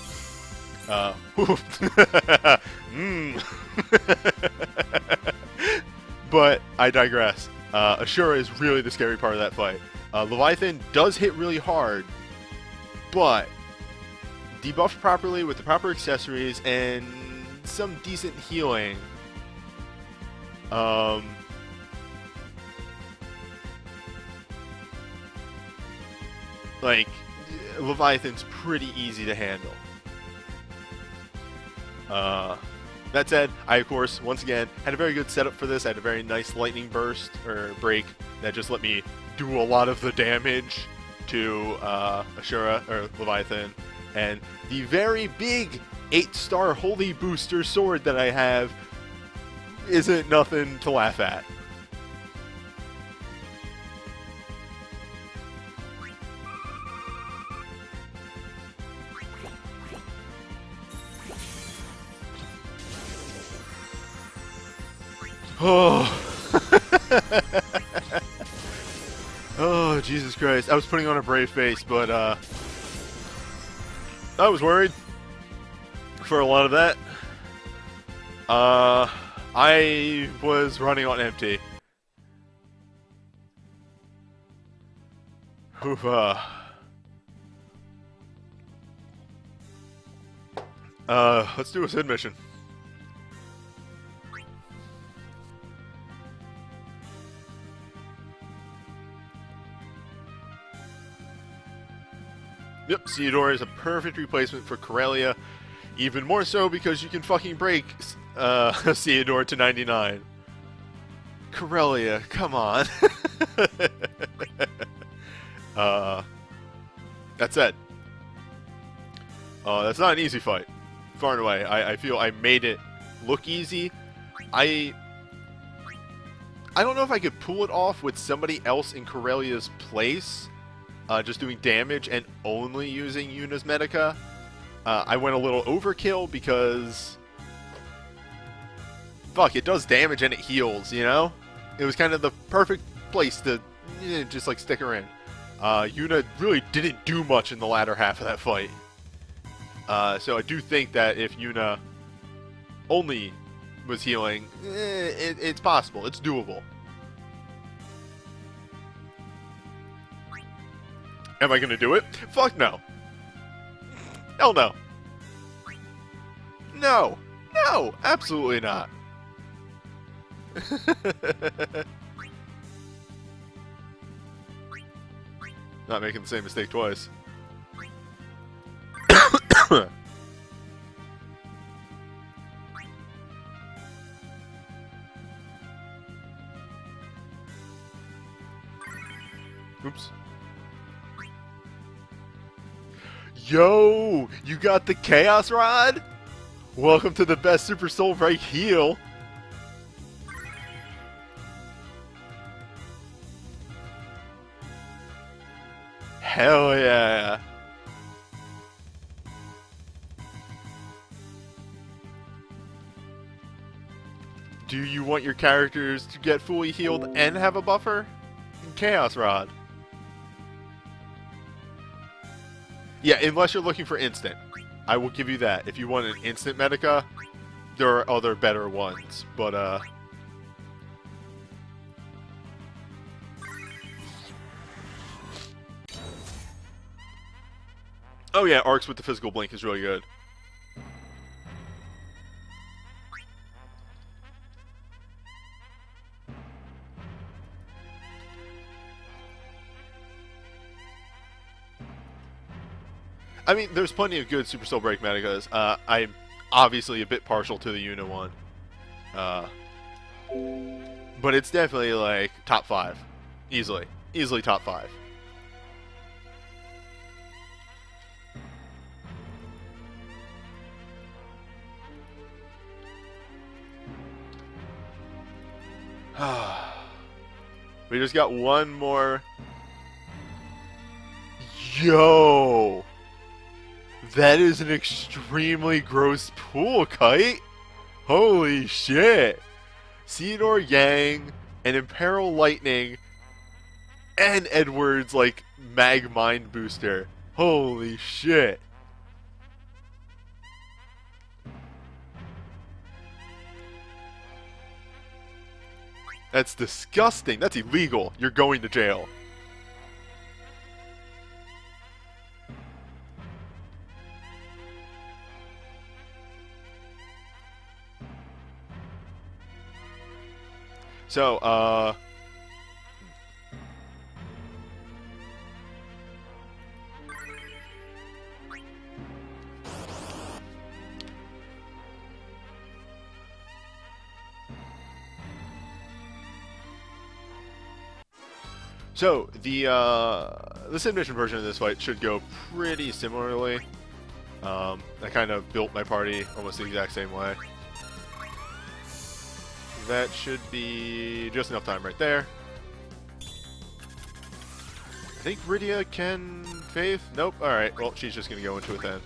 But I digress. Asura is really the scary part of that fight. Leviathan does hit really hard, but debuffed properly with the proper accessories and get some decent healing. Like, Leviathan's pretty easy to handle. That said, I, of course, once again, had a very good setup for this. I had a very nice lightning burst, or break, that just let me do a lot of the damage to Asura, or Leviathan. And the very big 8-star Holy Booster sword that I have isn't nothing to laugh at. Oh. Oh, Jesus Christ. I was putting on a brave face, but I was worried for a lot of that. I was running on empty. Oof, let's do a Sid mission. Yep, Theodore is a perfect replacement for Corellia. Even more so because you can fucking break Theodore to 99. Corellia, come on. That said, that's not an easy fight. Far and away. I feel I made it look easy. I don't know if I could pull it off with somebody else in Corellia's place. Just doing damage and only using Yuna's Medica. I went a little overkill because... Fuck, it does damage and it heals, you know? It was kind of the perfect place to just, like, stick her in. Yuna really didn't do much in the latter half of that fight. So I do think that if Yuna only was healing, it's possible. It's doable. Am I gonna do it? Fuck no. Hell no. No. No. Absolutely not. Not making the same mistake twice. Oops. Yo, you got the Chaos Rod? Welcome to the best Super Soul Break heal. Hell yeah. Do you want your characters to get fully healed and have a buffer? Chaos Rod. Yeah, unless you're looking for instant. I will give you that. If you want an instant Medica, there are other better ones. But, oh yeah, Arcs with the physical blink is really good. I mean, there's plenty of good Super Soul Break Medicas. I'm obviously a bit partial to the Yuna one. But it's definitely, like, top 5. Easily. Easily top 5. We just got one more. Yo! That is an extremely gross pool, Kite! Holy shit! Theodore Yang, and Imperil Lightning, and Edward's, like, Mag Mind Booster. Holy shit! That's disgusting. That's illegal. You're going to jail. So, the sim mission version of this fight should go pretty similarly. I kind of built my party almost the exact same way. That should be just enough time right there. I think Rydia can Faith? Nope. Alright, well, she's just gonna go into it then.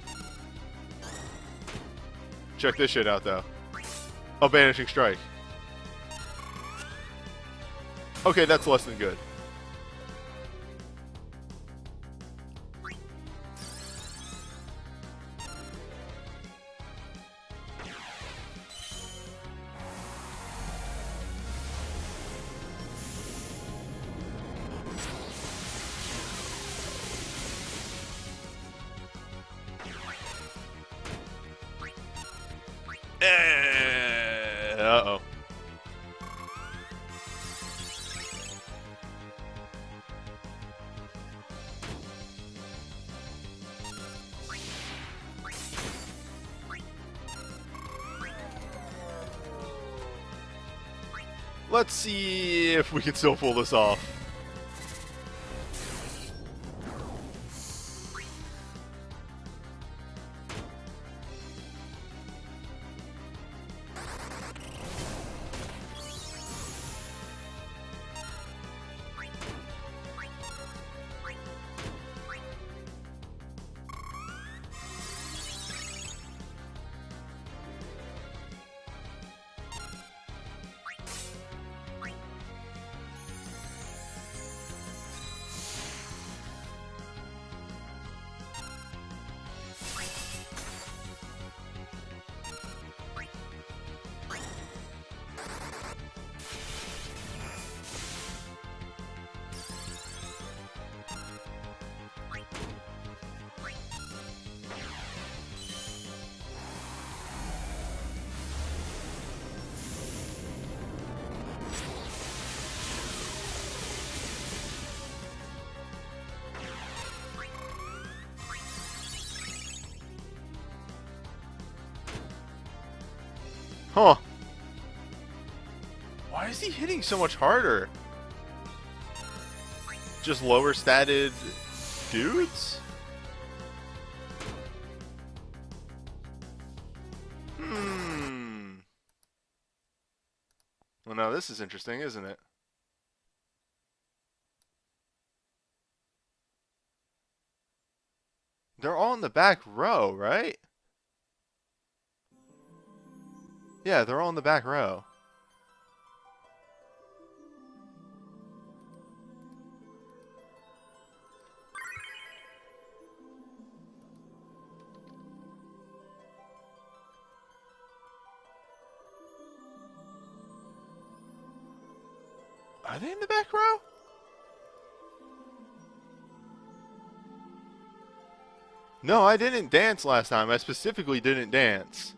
Check this shit out, though. A Banishing Strike. Okay, that's less than good. Uh-oh. Let's see if we can still pull this off. Huh. Why is he hitting so much harder? Just lower statted dudes? Well, now this is interesting, isn't it? They're all in the back row, right? Yeah, they're all in the back row. Are they in the back row? No, I didn't dance last time. I specifically didn't dance.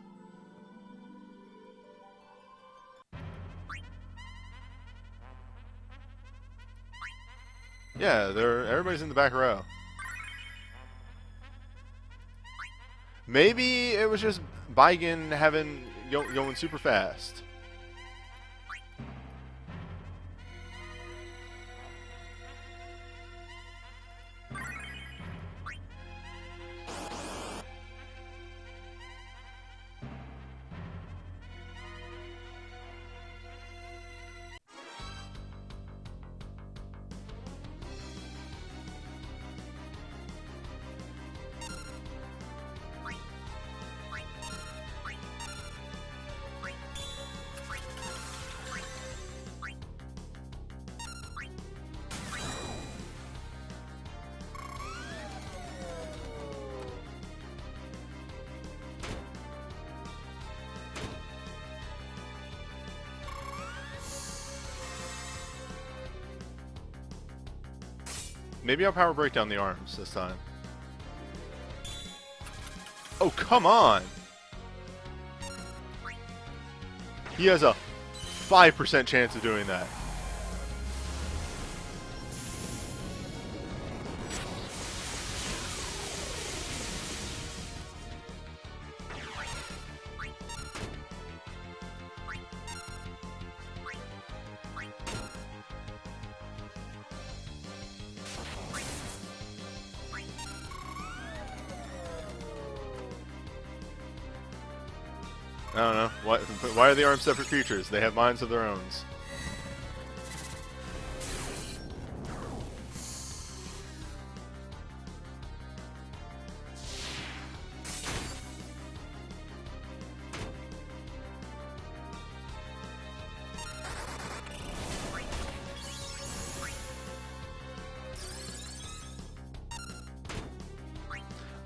Yeah, everybody's in the back row. Maybe it was just Baigen going super fast. Maybe I'll power break down the arms this time. Oh, come on! He has a 5% chance of doing that. I don't know. Why are the arms separate creatures? They have minds of their own.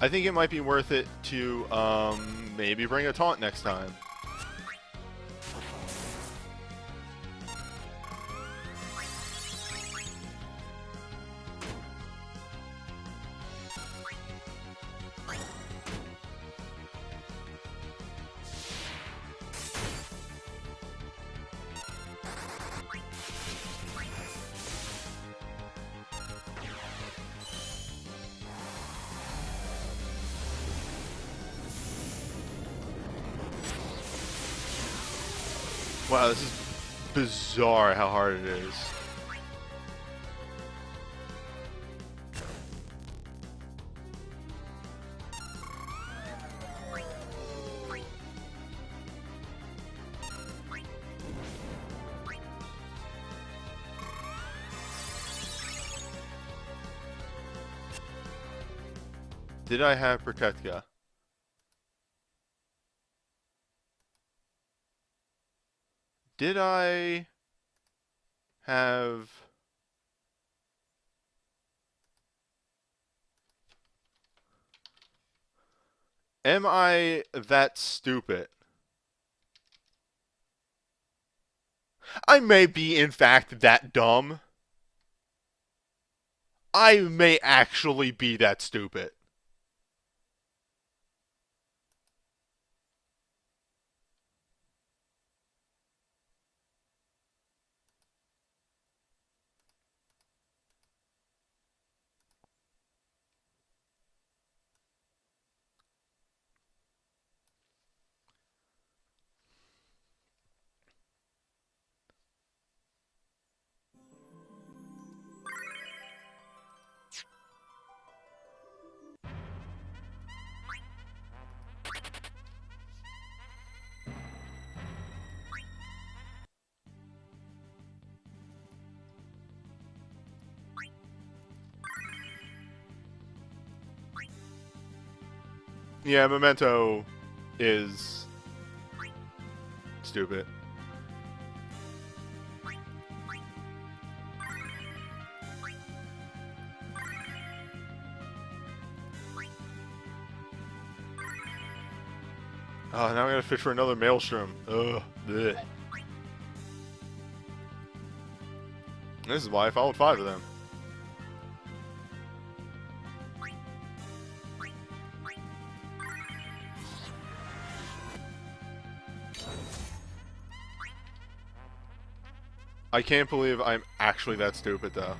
I think it might be worth it to maybe bring a taunt next time. Wow, this is bizarre how hard it is. Did I have Protectka? Did I have... Am I that stupid? I may be, in fact, that dumb. I may actually be that stupid. Yeah, Memento is stupid. Oh, now I gotta fish for another Maelstrom. Ugh. Blech. This is why I followed 5 of them. I can't believe I'm actually that stupid, though.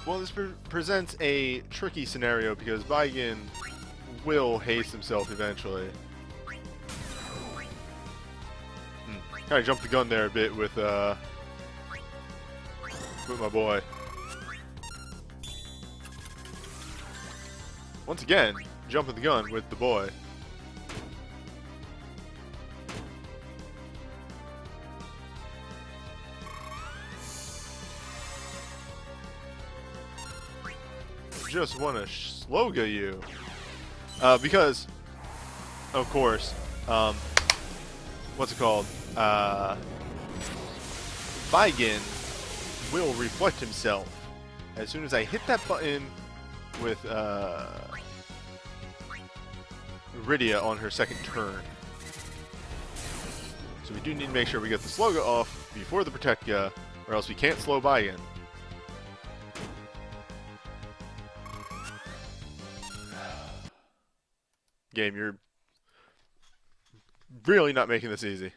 Well, this presents a tricky scenario because Baigen will haste himself eventually. Kind of jumped the gun there a bit with my boy. Once again, jumping the gun with the boy. Just wanna sloga you. Because, of course, what's it called? Vigan will reflect himself as soon as I hit that button with Rydia on her second turn. So we do need to make sure we get the Slugga off before the Protectia, or else we can't slow Vigan. Game, you're really not making this easy.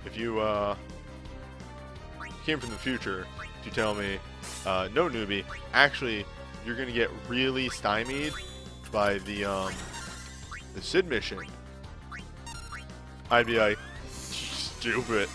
If you came from the future to tell me, no newbie, actually you're gonna get really stymied by the Sid mission, I'd be like, stupid.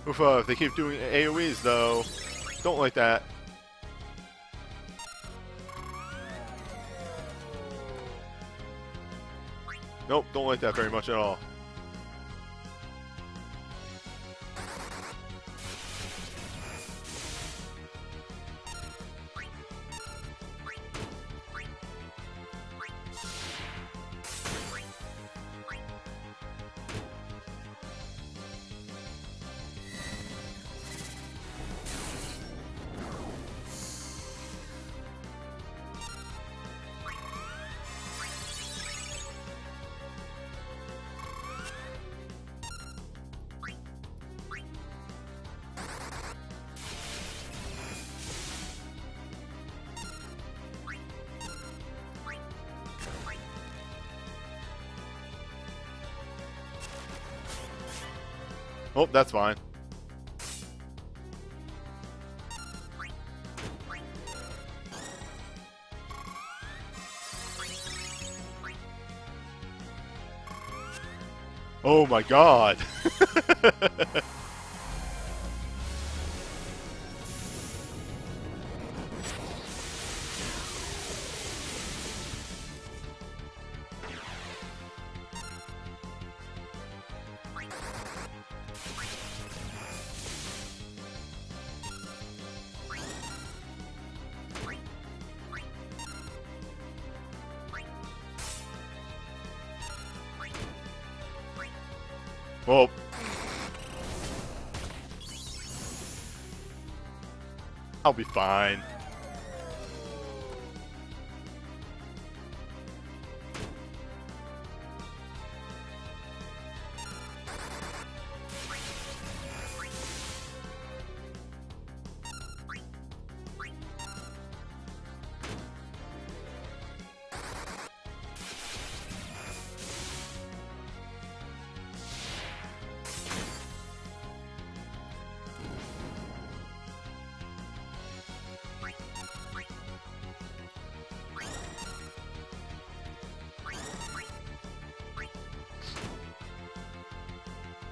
Oofa, if they keep doing AoEs though, don't like that. Nope, don't like that very much at all. Oh, that's fine. Oh my god. Well, I'll be fine.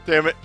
Damn it.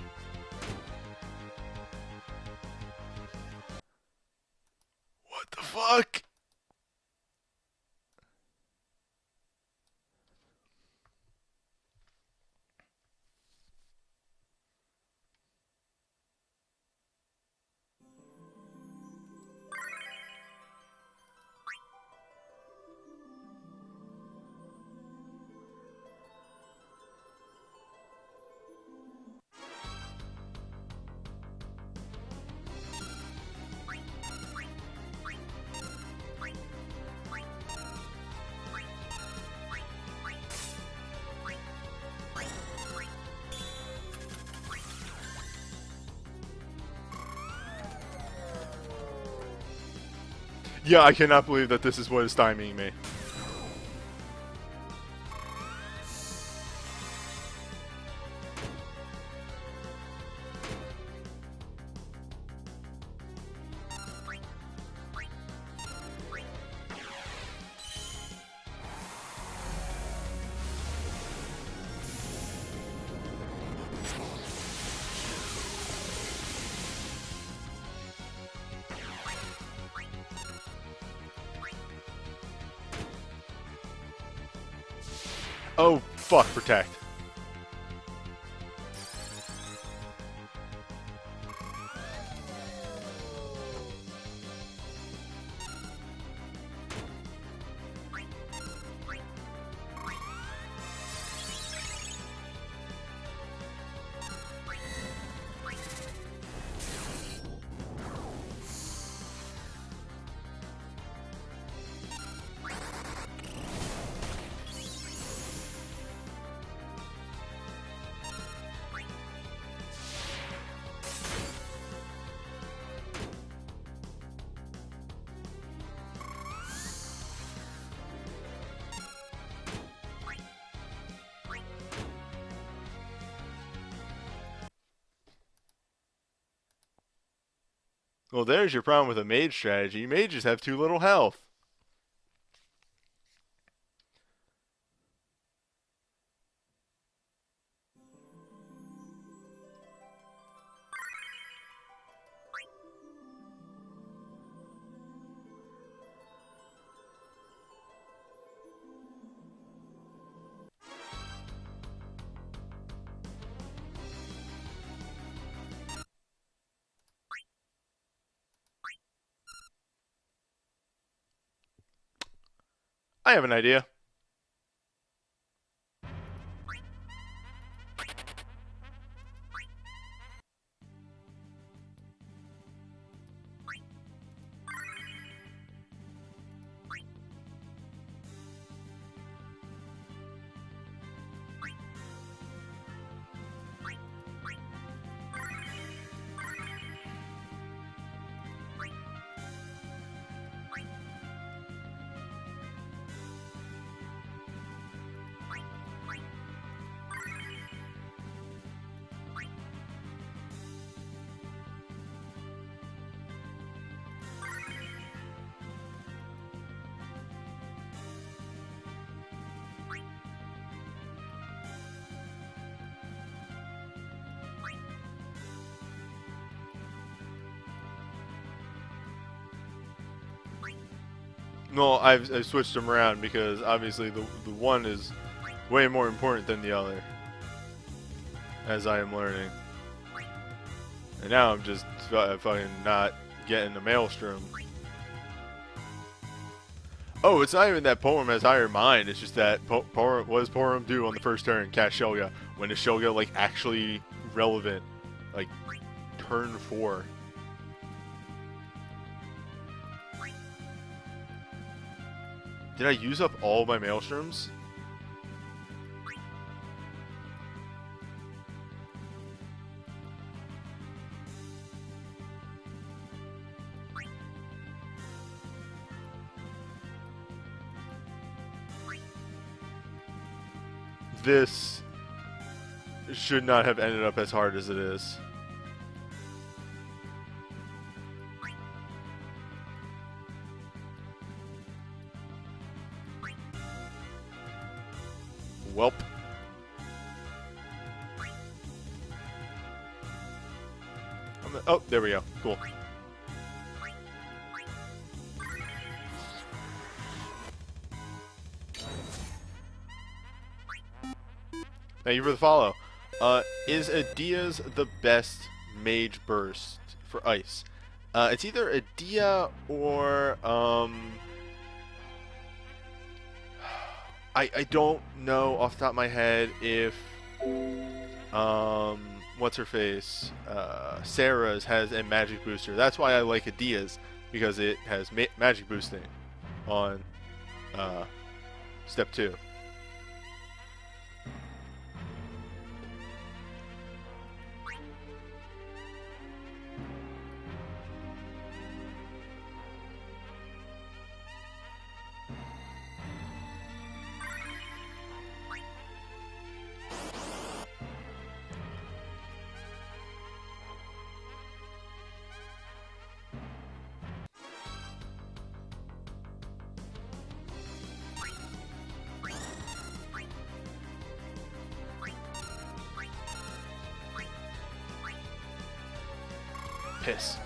Yeah, I cannot believe that this is what is stymieing me. Oh, fuck, protect. Well, there's your problem with a mage strategy. Mages have too little health. I have an idea. No, I've switched them around because obviously the one is way more important than the other, as I am learning. And now I'm just fucking not getting a maelstrom. Oh, it's not even that Porum has higher mind. It's just that what does Porum do on the first turn? Cast Shellga. When is Shellga like actually relevant? Like turn 4. Did I use up all my maelstroms? This should not have ended up as hard as it is. Welp. Oh, there we go. Cool. Thank you for the follow. Is Adia's the best mage burst for ice? It's either Adia or I don't know off the top of my head if what's her face? Sarah's has a magic booster. That's why I like Adia's, because it has magic boosting on step 2. piss.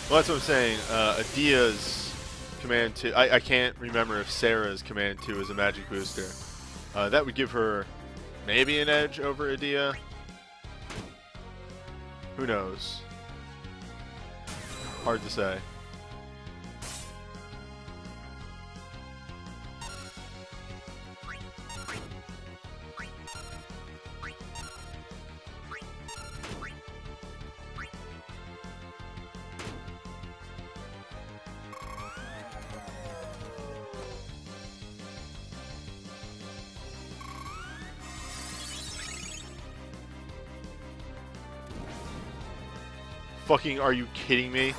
Well, that's what I'm saying. Adia's command 2. I can't remember if Sarah's command 2 is a magic booster. That would give her maybe an edge over Adia. Who knows? Hard to say. Fucking, are you kidding me?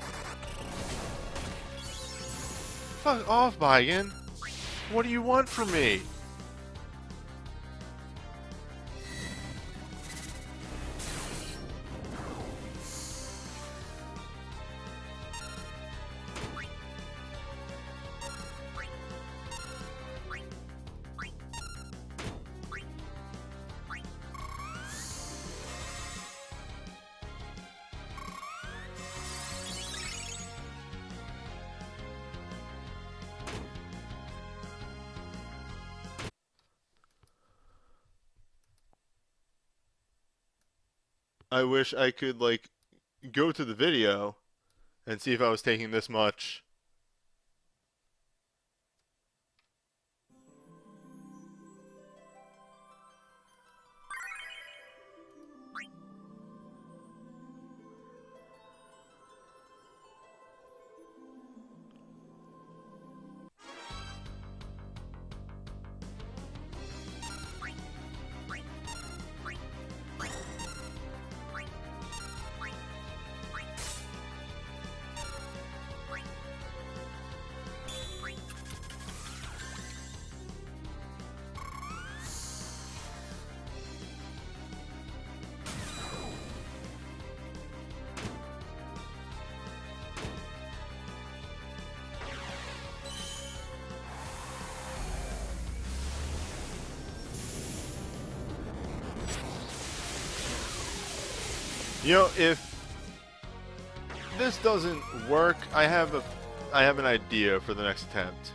Fuck off, Baigan. What do you want from me? I wish I could, like, go to the video and see if I was taking this much. You know, if this doesn't work, I have an idea for the next attempt.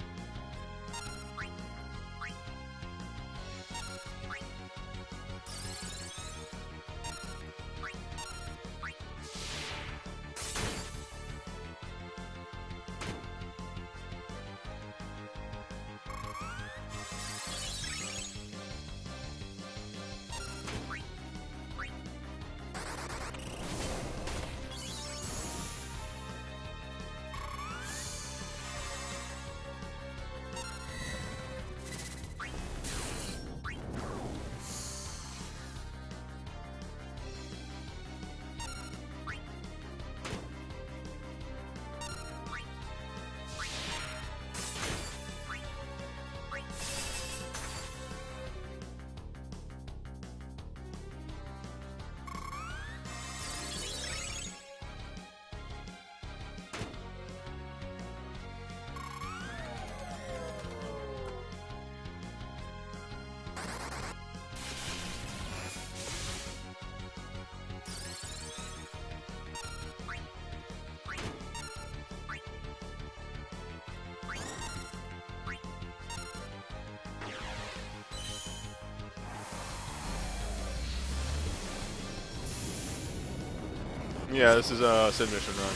Yeah, this is a submission run.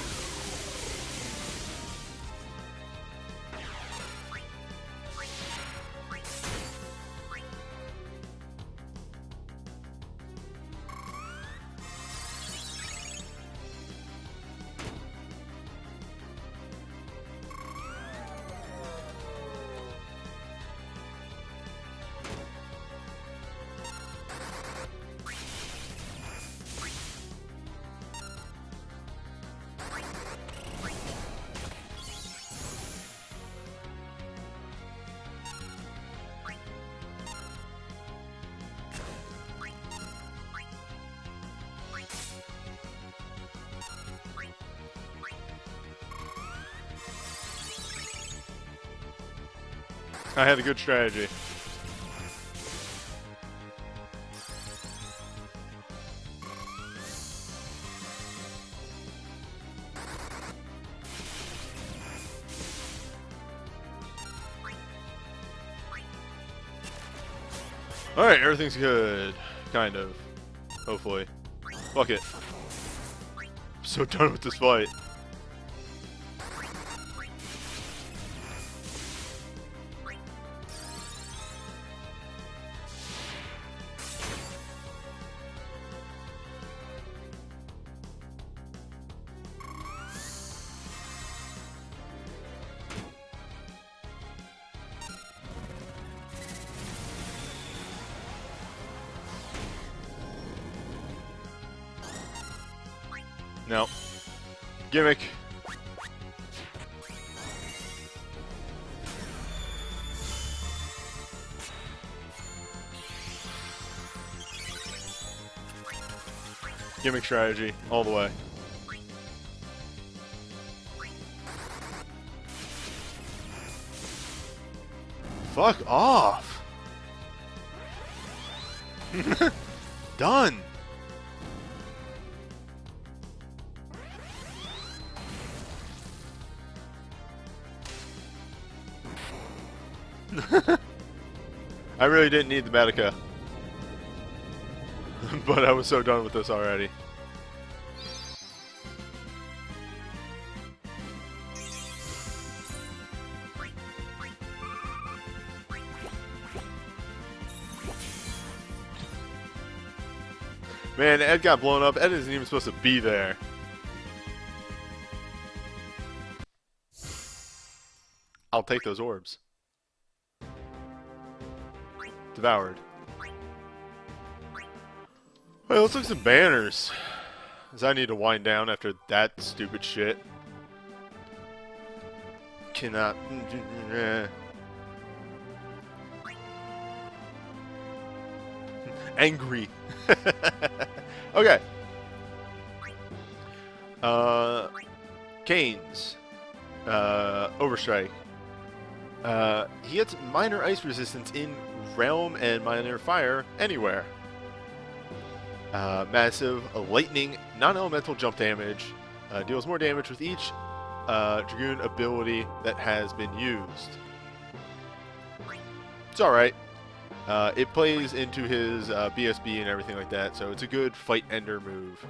I had a good strategy. Alright, everything's good. Kind of. Hopefully. Fuck it. I'm so done with this fight. No. Gimmick. Gimmick strategy, all the way. Fuck off! Done! I really didn't need the Medica. But I was so done with this already. Man, Ed got blown up. Ed isn't even supposed to be there. I'll take those orbs. Devoured. Well, let's look at some banners. Because I need to wind down after that stupid shit. Cannot. Angry. Okay. Canes. Overstrike. He gets minor ice resistance in realm and minor fire anywhere. Massive lightning non-elemental jump damage. Deals more damage with each Dragoon ability that has been used. It's alright. It plays into his BSB and everything like that, so it's a good fight ender move.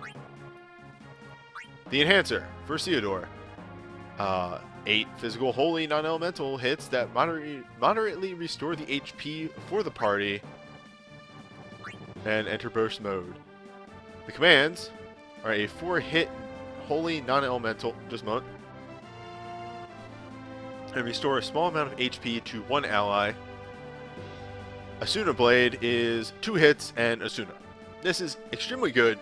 The Enhancer for Theodore. 8 physical holy non-elemental hits that moderately restore the HP for the party and enter burst mode. The commands are a 4-hit holy non-elemental, just a moment, and restore a small amount of HP to one ally. Asuna Blade is 2 hits and Asuna. This is extremely good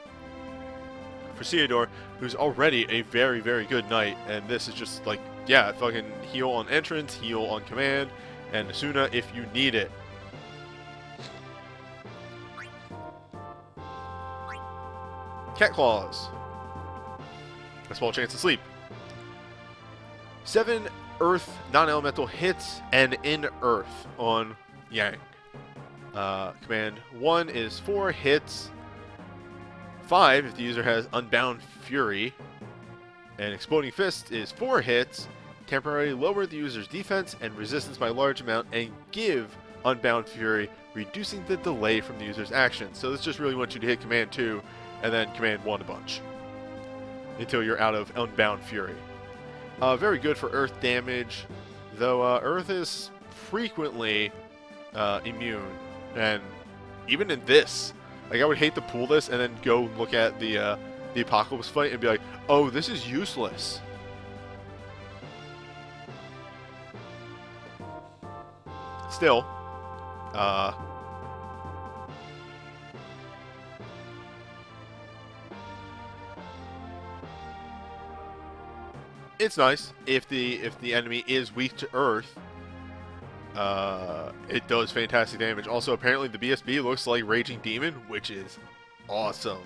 for Theodore, who's already a very, very good knight, and this is just like, yeah, fucking heal on entrance, heal on command, and Asuna if you need it. Cat Claws. A small chance to sleep. 7 earth non-elemental hits and in earth on Yang. Command 1 is 4 hits. 5 if the user has Unbound Fury. And Exploding Fist is 4 hits. Temporarily lower the user's defense and resistance by a large amount and give Unbound Fury, reducing the delay from the user's action. So this just really wants you to hit Command 2 and then Command 1 a bunch until you're out of Unbound Fury. Very good for earth damage, though earth is frequently immune. And even in this, like, I would hate to pull this and then go look at the Apocalypse fight and be like, oh, this is useless. Still, it's nice if the enemy is weak to earth. It does fantastic damage. Also, apparently the BSB looks like Raging Demon, which is awesome.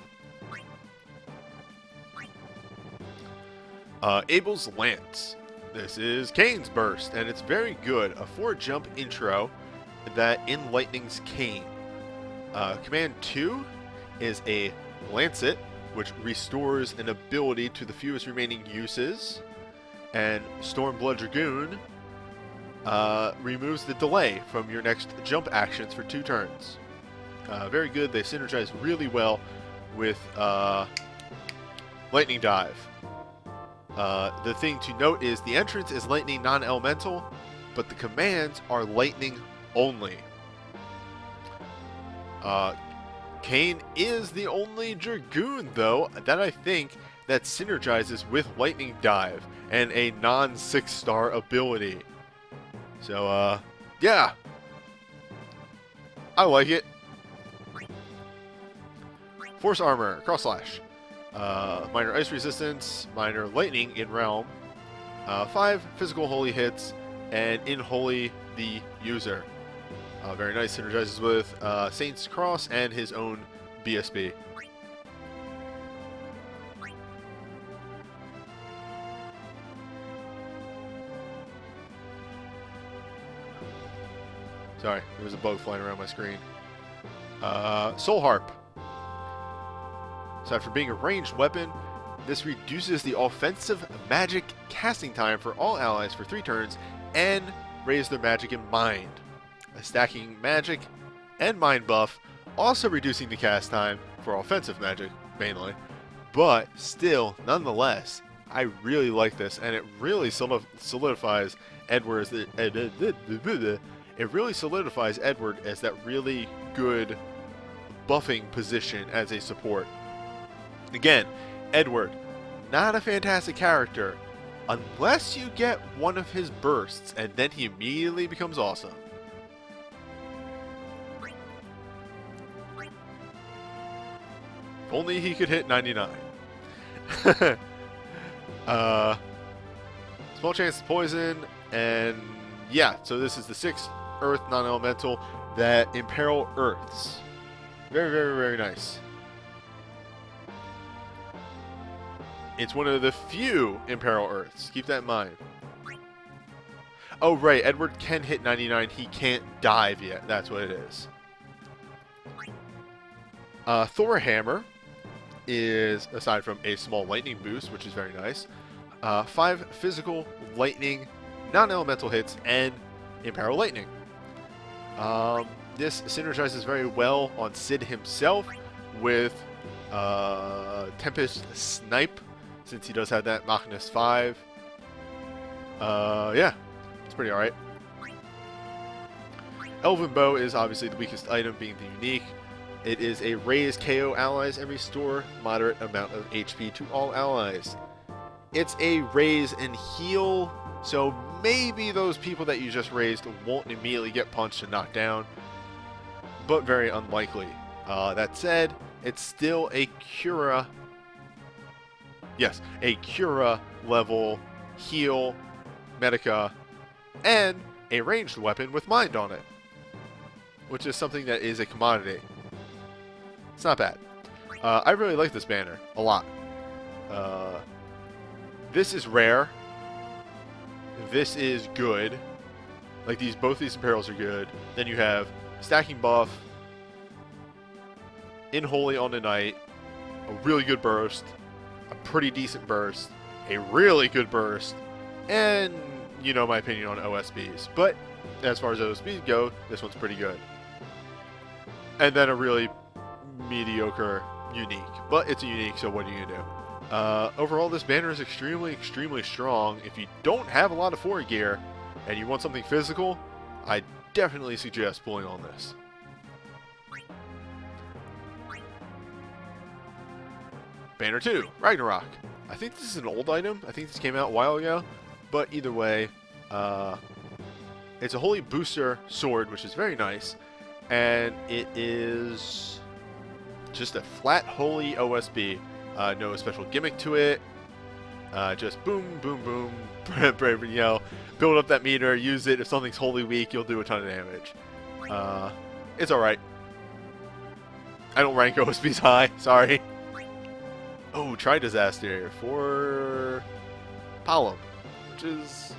Abel's Lance. This is Kane's Burst, and it's very good. A 4-jump intro that enlightens Kane. Command 2 is a Lancet, which restores an ability to the fewest remaining uses. And Stormblood Dragoon removes the delay from your next jump actions for 2 turns. Very good. They synergize really well with Lightning Dive. The thing to note is the entrance is Lightning non-elemental, but the commands are Lightning only. Kane is the only Dragoon, though, that I think that synergizes with Lightning Dive and a non-6-star ability. So, yeah. I like it. Force Armor, Cross Slash. Minor Ice Resistance, Minor Lightning in Realm. 5 Physical Holy hits, and in Holy the user. Very nice, synergizes with Saint's Cross and his own BSB. Sorry, there was a bug flying around my screen. Soul Harp. So after being a ranged weapon, this reduces the offensive magic casting time for all allies for 3 turns and raise their magic and mind. A stacking magic and mind buff, also reducing the cast time for offensive magic mainly, but still, nonetheless, I really like this, and it really solidifies Edward as that really good buffing position as a support. Again, Edward, not a fantastic character unless you get one of his bursts, and then he immediately becomes awesome. If only he could hit 99. Small chance to poison, and yeah, so this is the 6th Earth non-elemental that imperil Earths. Very, very, very nice. It's one of the few imperil Earths. Keep that in mind. Oh, right. Edward can hit 99. He can't dive yet. That's what it is. Thor Hammer is, aside from a small lightning boost, which is very nice, 5 physical lightning, non-elemental hits, and imperil lightning. This synergizes very well on Sid himself with Tempest Snipe, since he does have that Machinist 5. Yeah, it's pretty alright. Elven Bow is obviously the weakest item, being the unique. It is a raise KO allies and restore moderate amount of HP to all allies. It's a raise and heal, so maybe those people that you just raised won't immediately get punched and knocked down, but very unlikely. That said, it's still a Cura. Yes, a Cura level heal, Medica, and a ranged weapon with Mind on it, which is something that is a commodity. It's not bad. I really like this banner a lot. This is rare. This is good. Like both these imperils are good. Then you have stacking buff, in Holy on the night, a really good burst, a pretty decent burst, a really good burst, and you know my opinion on OSBs. But as far as OSBs go, this one's pretty good. And then a really mediocre unique. But it's a unique, so what are you going to do? Overall, this banner is extremely, extremely strong. If you don't have a lot of 4 gear and you want something physical, I definitely suggest pulling on this. Banner 2, Ragnarok. I think this is an old item. I think this came out a while ago. But either way, it's a holy booster sword, which is very nice. And it is just a flat holy OSB. No special gimmick to it. Just boom, boom, boom. You know, build up that meter, use it. If something's wholly weak, you'll do a ton of damage. It's alright. I don't rank OSBs high. Sorry. Oh, try Disaster for Palom. which is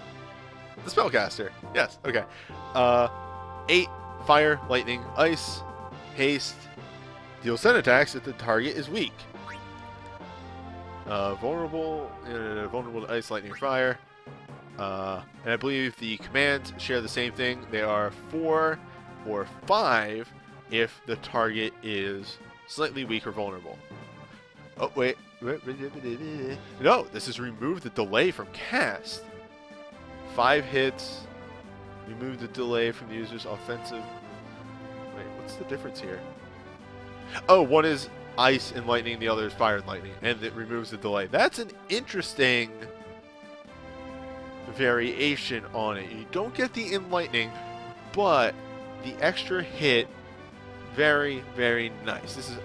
the spellcaster. Yes, okay. 8 fire, lightning, ice, haste. Deal send attacks if the target is weak. Vulnerable to ice, lightning, fire. And I believe the commands share the same thing. They are 4 or 5 if the target is slightly weak or vulnerable. Oh, wait. No, this is remove the delay from cast. 5 hits. Remove the delay from the user's offensive. Wait, what's the difference here? Oh, one is ice and lightning, the other is fire and lightning, and it removes the delay. That's an interesting variation on it. You don't get the in lightning, but the extra hit, very, very nice. This is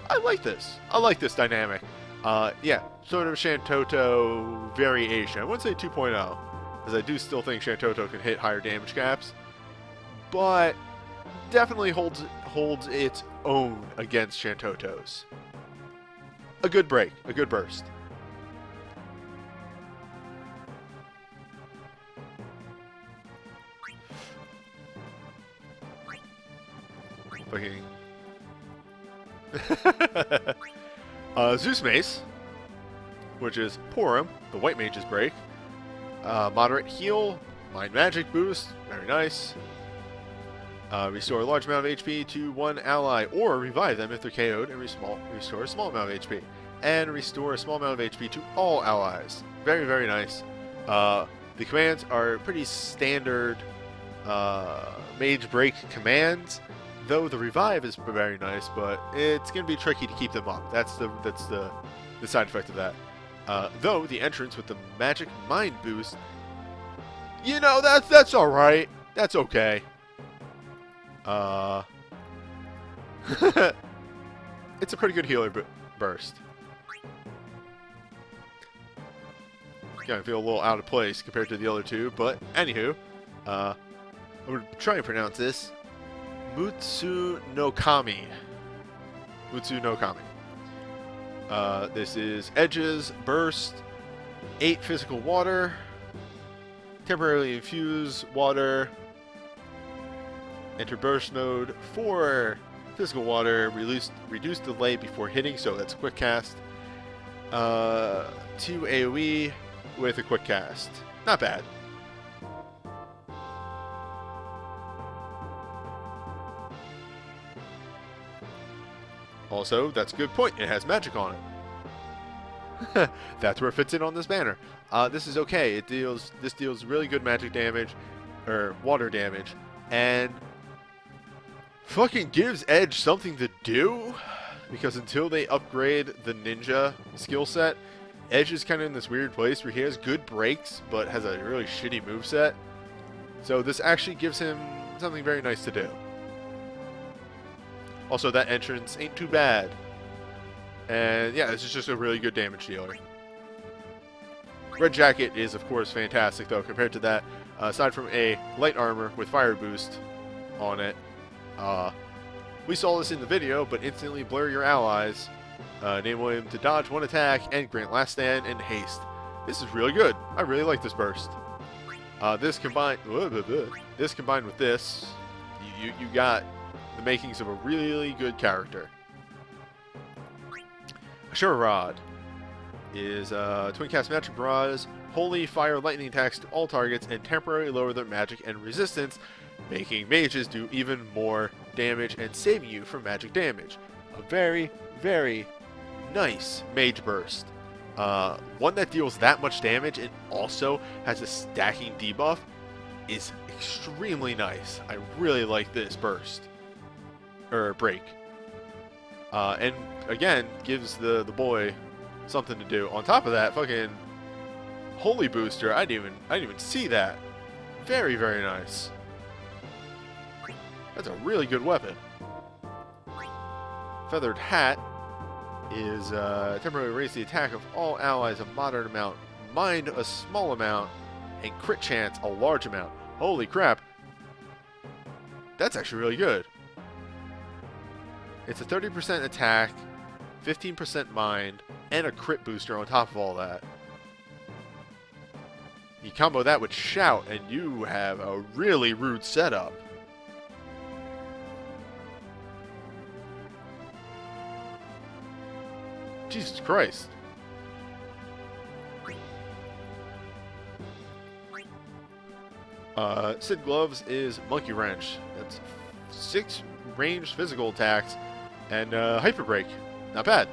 I like this. I like this dynamic. Yeah, sort of Shantoto variation. I wouldn't say 2.0, because I do still think Shantoto can hit higher damage caps, but definitely holds its own against Shantoto's. A good break, a good burst. Fucking Zeus Mace, which is Porum, the White Mage's break. Moderate heal, Mind Magic boost, very nice. Restore a large amount of HP to one ally, or revive them if they're KO'd, and restore a small amount of HP. And restore a small amount of HP to all allies. Very, very nice. The commands are pretty standard Mage Break commands, though the revive is very nice, but it's going to be tricky to keep them up. That's the side effect of that. Though the entrance with the Magic Mind boost, you know, that's all right. That's okay. It's a pretty good healer burst. Kind of feel a little out of place compared to the other two, but anywho, I'm gonna try and pronounce this. Mutsu no Kami. Mutsu no Kami. This is Edges, Burst, 8 physical water, temporarily infuse water, enter burst mode, 4 physical water, reduce delay before hitting, so that's a quick cast, 2 AoE with a quick cast. Not bad. Also, that's a good point. It has magic on it. That's where it fits in on this banner. This is okay. This deals really good magic damage, or water damage, and fucking gives Edge something to do, because until they upgrade the ninja skill set, Edge is kind of in this weird place where he has good breaks, but has a really shitty moveset. So this actually gives him something very nice to do. Also, that entrance ain't too bad. And yeah, this is just a really good damage dealer. Red Jacket is, of course, fantastic, though, compared to that. Aside from a light armor with fire boost on it. We saw this in the video, but instantly blur your allies. Enable him to dodge one attack and grant last stand and haste. This is really good. I really like this burst. This combined with this, you got the makings of a really good character. Asura Rod is twin cast magic barrage, holy fire lightning attacks to all targets, and temporarily lower their magic and resistance, making mages do even more damage and saving you from magic damage. A very, very nice mage burst. One that deals that much damage and also has a stacking debuff is extremely nice. I really like this burst. Or break. And again, gives the boy something to do. On top of that, fucking holy booster. I didn't even see that. Very, very nice. That's a really good weapon. Feathered Hat is temporarily raise the attack of all allies a moderate amount, mind a small amount, and crit chance a large amount. Holy crap. That's actually really good. It's a 30% attack, 15% mind, and a crit booster on top of all that. You combo that with Shout, and you have a really rude setup. Jesus Christ. Sid Gloves is Monkey Wrench. That's 6 ranged physical attacks and Hyper Break. Not bad.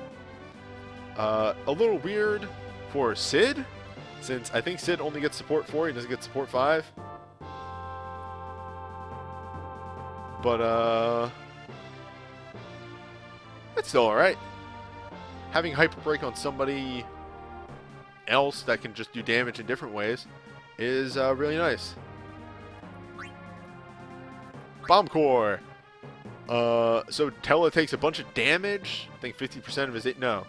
A little weird for Sid, since I think Sid only gets support 4, he doesn't get support 5. But it's still alright. Having Hyper Break on somebody else that can just do damage in different ways is really nice. Bomb Core. So Tella takes a bunch of damage. I think 50% of his... No.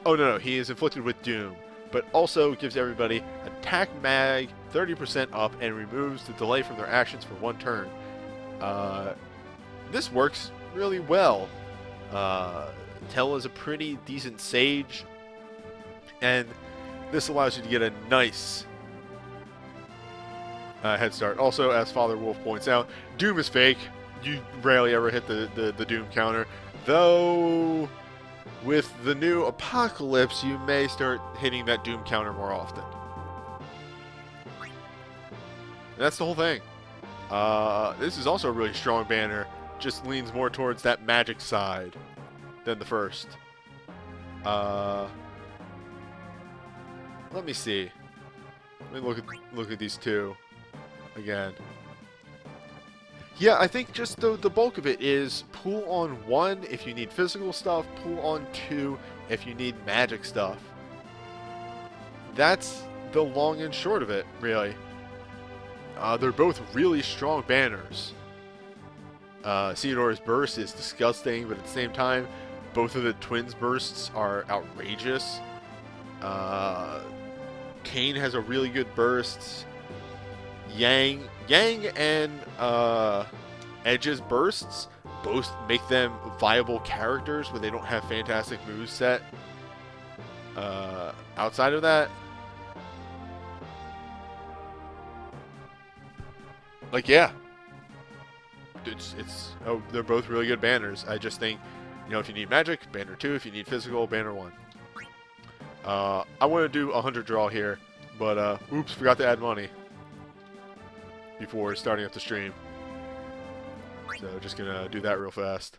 Oh, no. He is inflicted with Doom. But also gives everybody attack mag 30% up and removes the delay from their actions for 1 turn. This works really well. Tella is a pretty decent sage. And this allows you to get a nice... head start. Also, as Father Wolf points out, Doom is fake. You rarely ever hit the Doom counter. Though, with the new Apocalypse, you may start hitting that Doom counter more often. And that's the whole thing. This is also a really strong banner. Just leans more towards that magic side than the first. Let me see. Let me look at these two again. Yeah, I think just the bulk of it is pool on 1 if you need physical stuff, pool on 2 if you need magic stuff. That's the long and short of it, really. They're both really strong banners. Theodore's burst is disgusting, but at the same time, both of the twins' bursts are outrageous. Kane has a really good burst. Yang and Edge's bursts both make them viable characters, but they don't have fantastic moveset. Outside of that, like, yeah, they're both really good banners. I just think, if you need magic, banner 2. If you need physical, banner 1. I want to do 100 draw here, but oops, forgot to add money before starting up the stream. So just gonna do that real fast.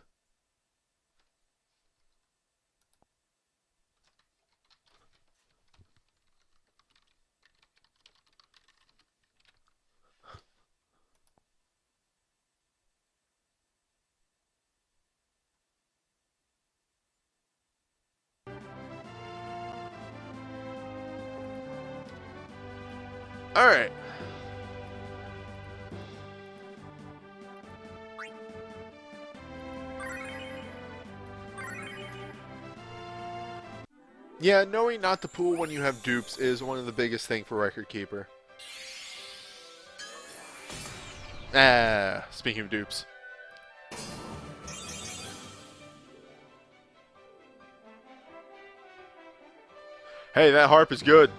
All right. Yeah, knowing not to pool when you have dupes is one of the biggest things for Record Keeper. Speaking of dupes. Hey, that harp is good.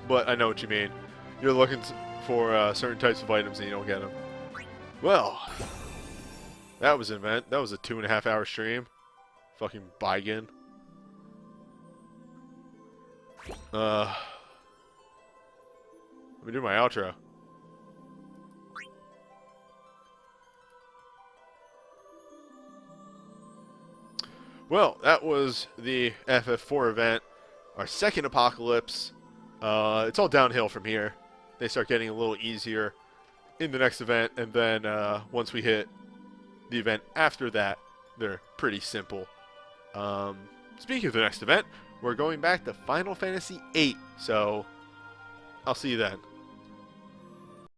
But I know what you mean. You're looking for certain types of items and you don't get them. Well, that was an event. That was a 2.5 hour stream. Fucking Bygin. Let me do my outro. Well, that was the FF4 event. Our second Apocalypse. It's all downhill from here. They start getting a little easier in the next event, and then once we hit the event after that, they're pretty simple. Speaking of the next event, we're going back to Final Fantasy VIII, so I'll see you then.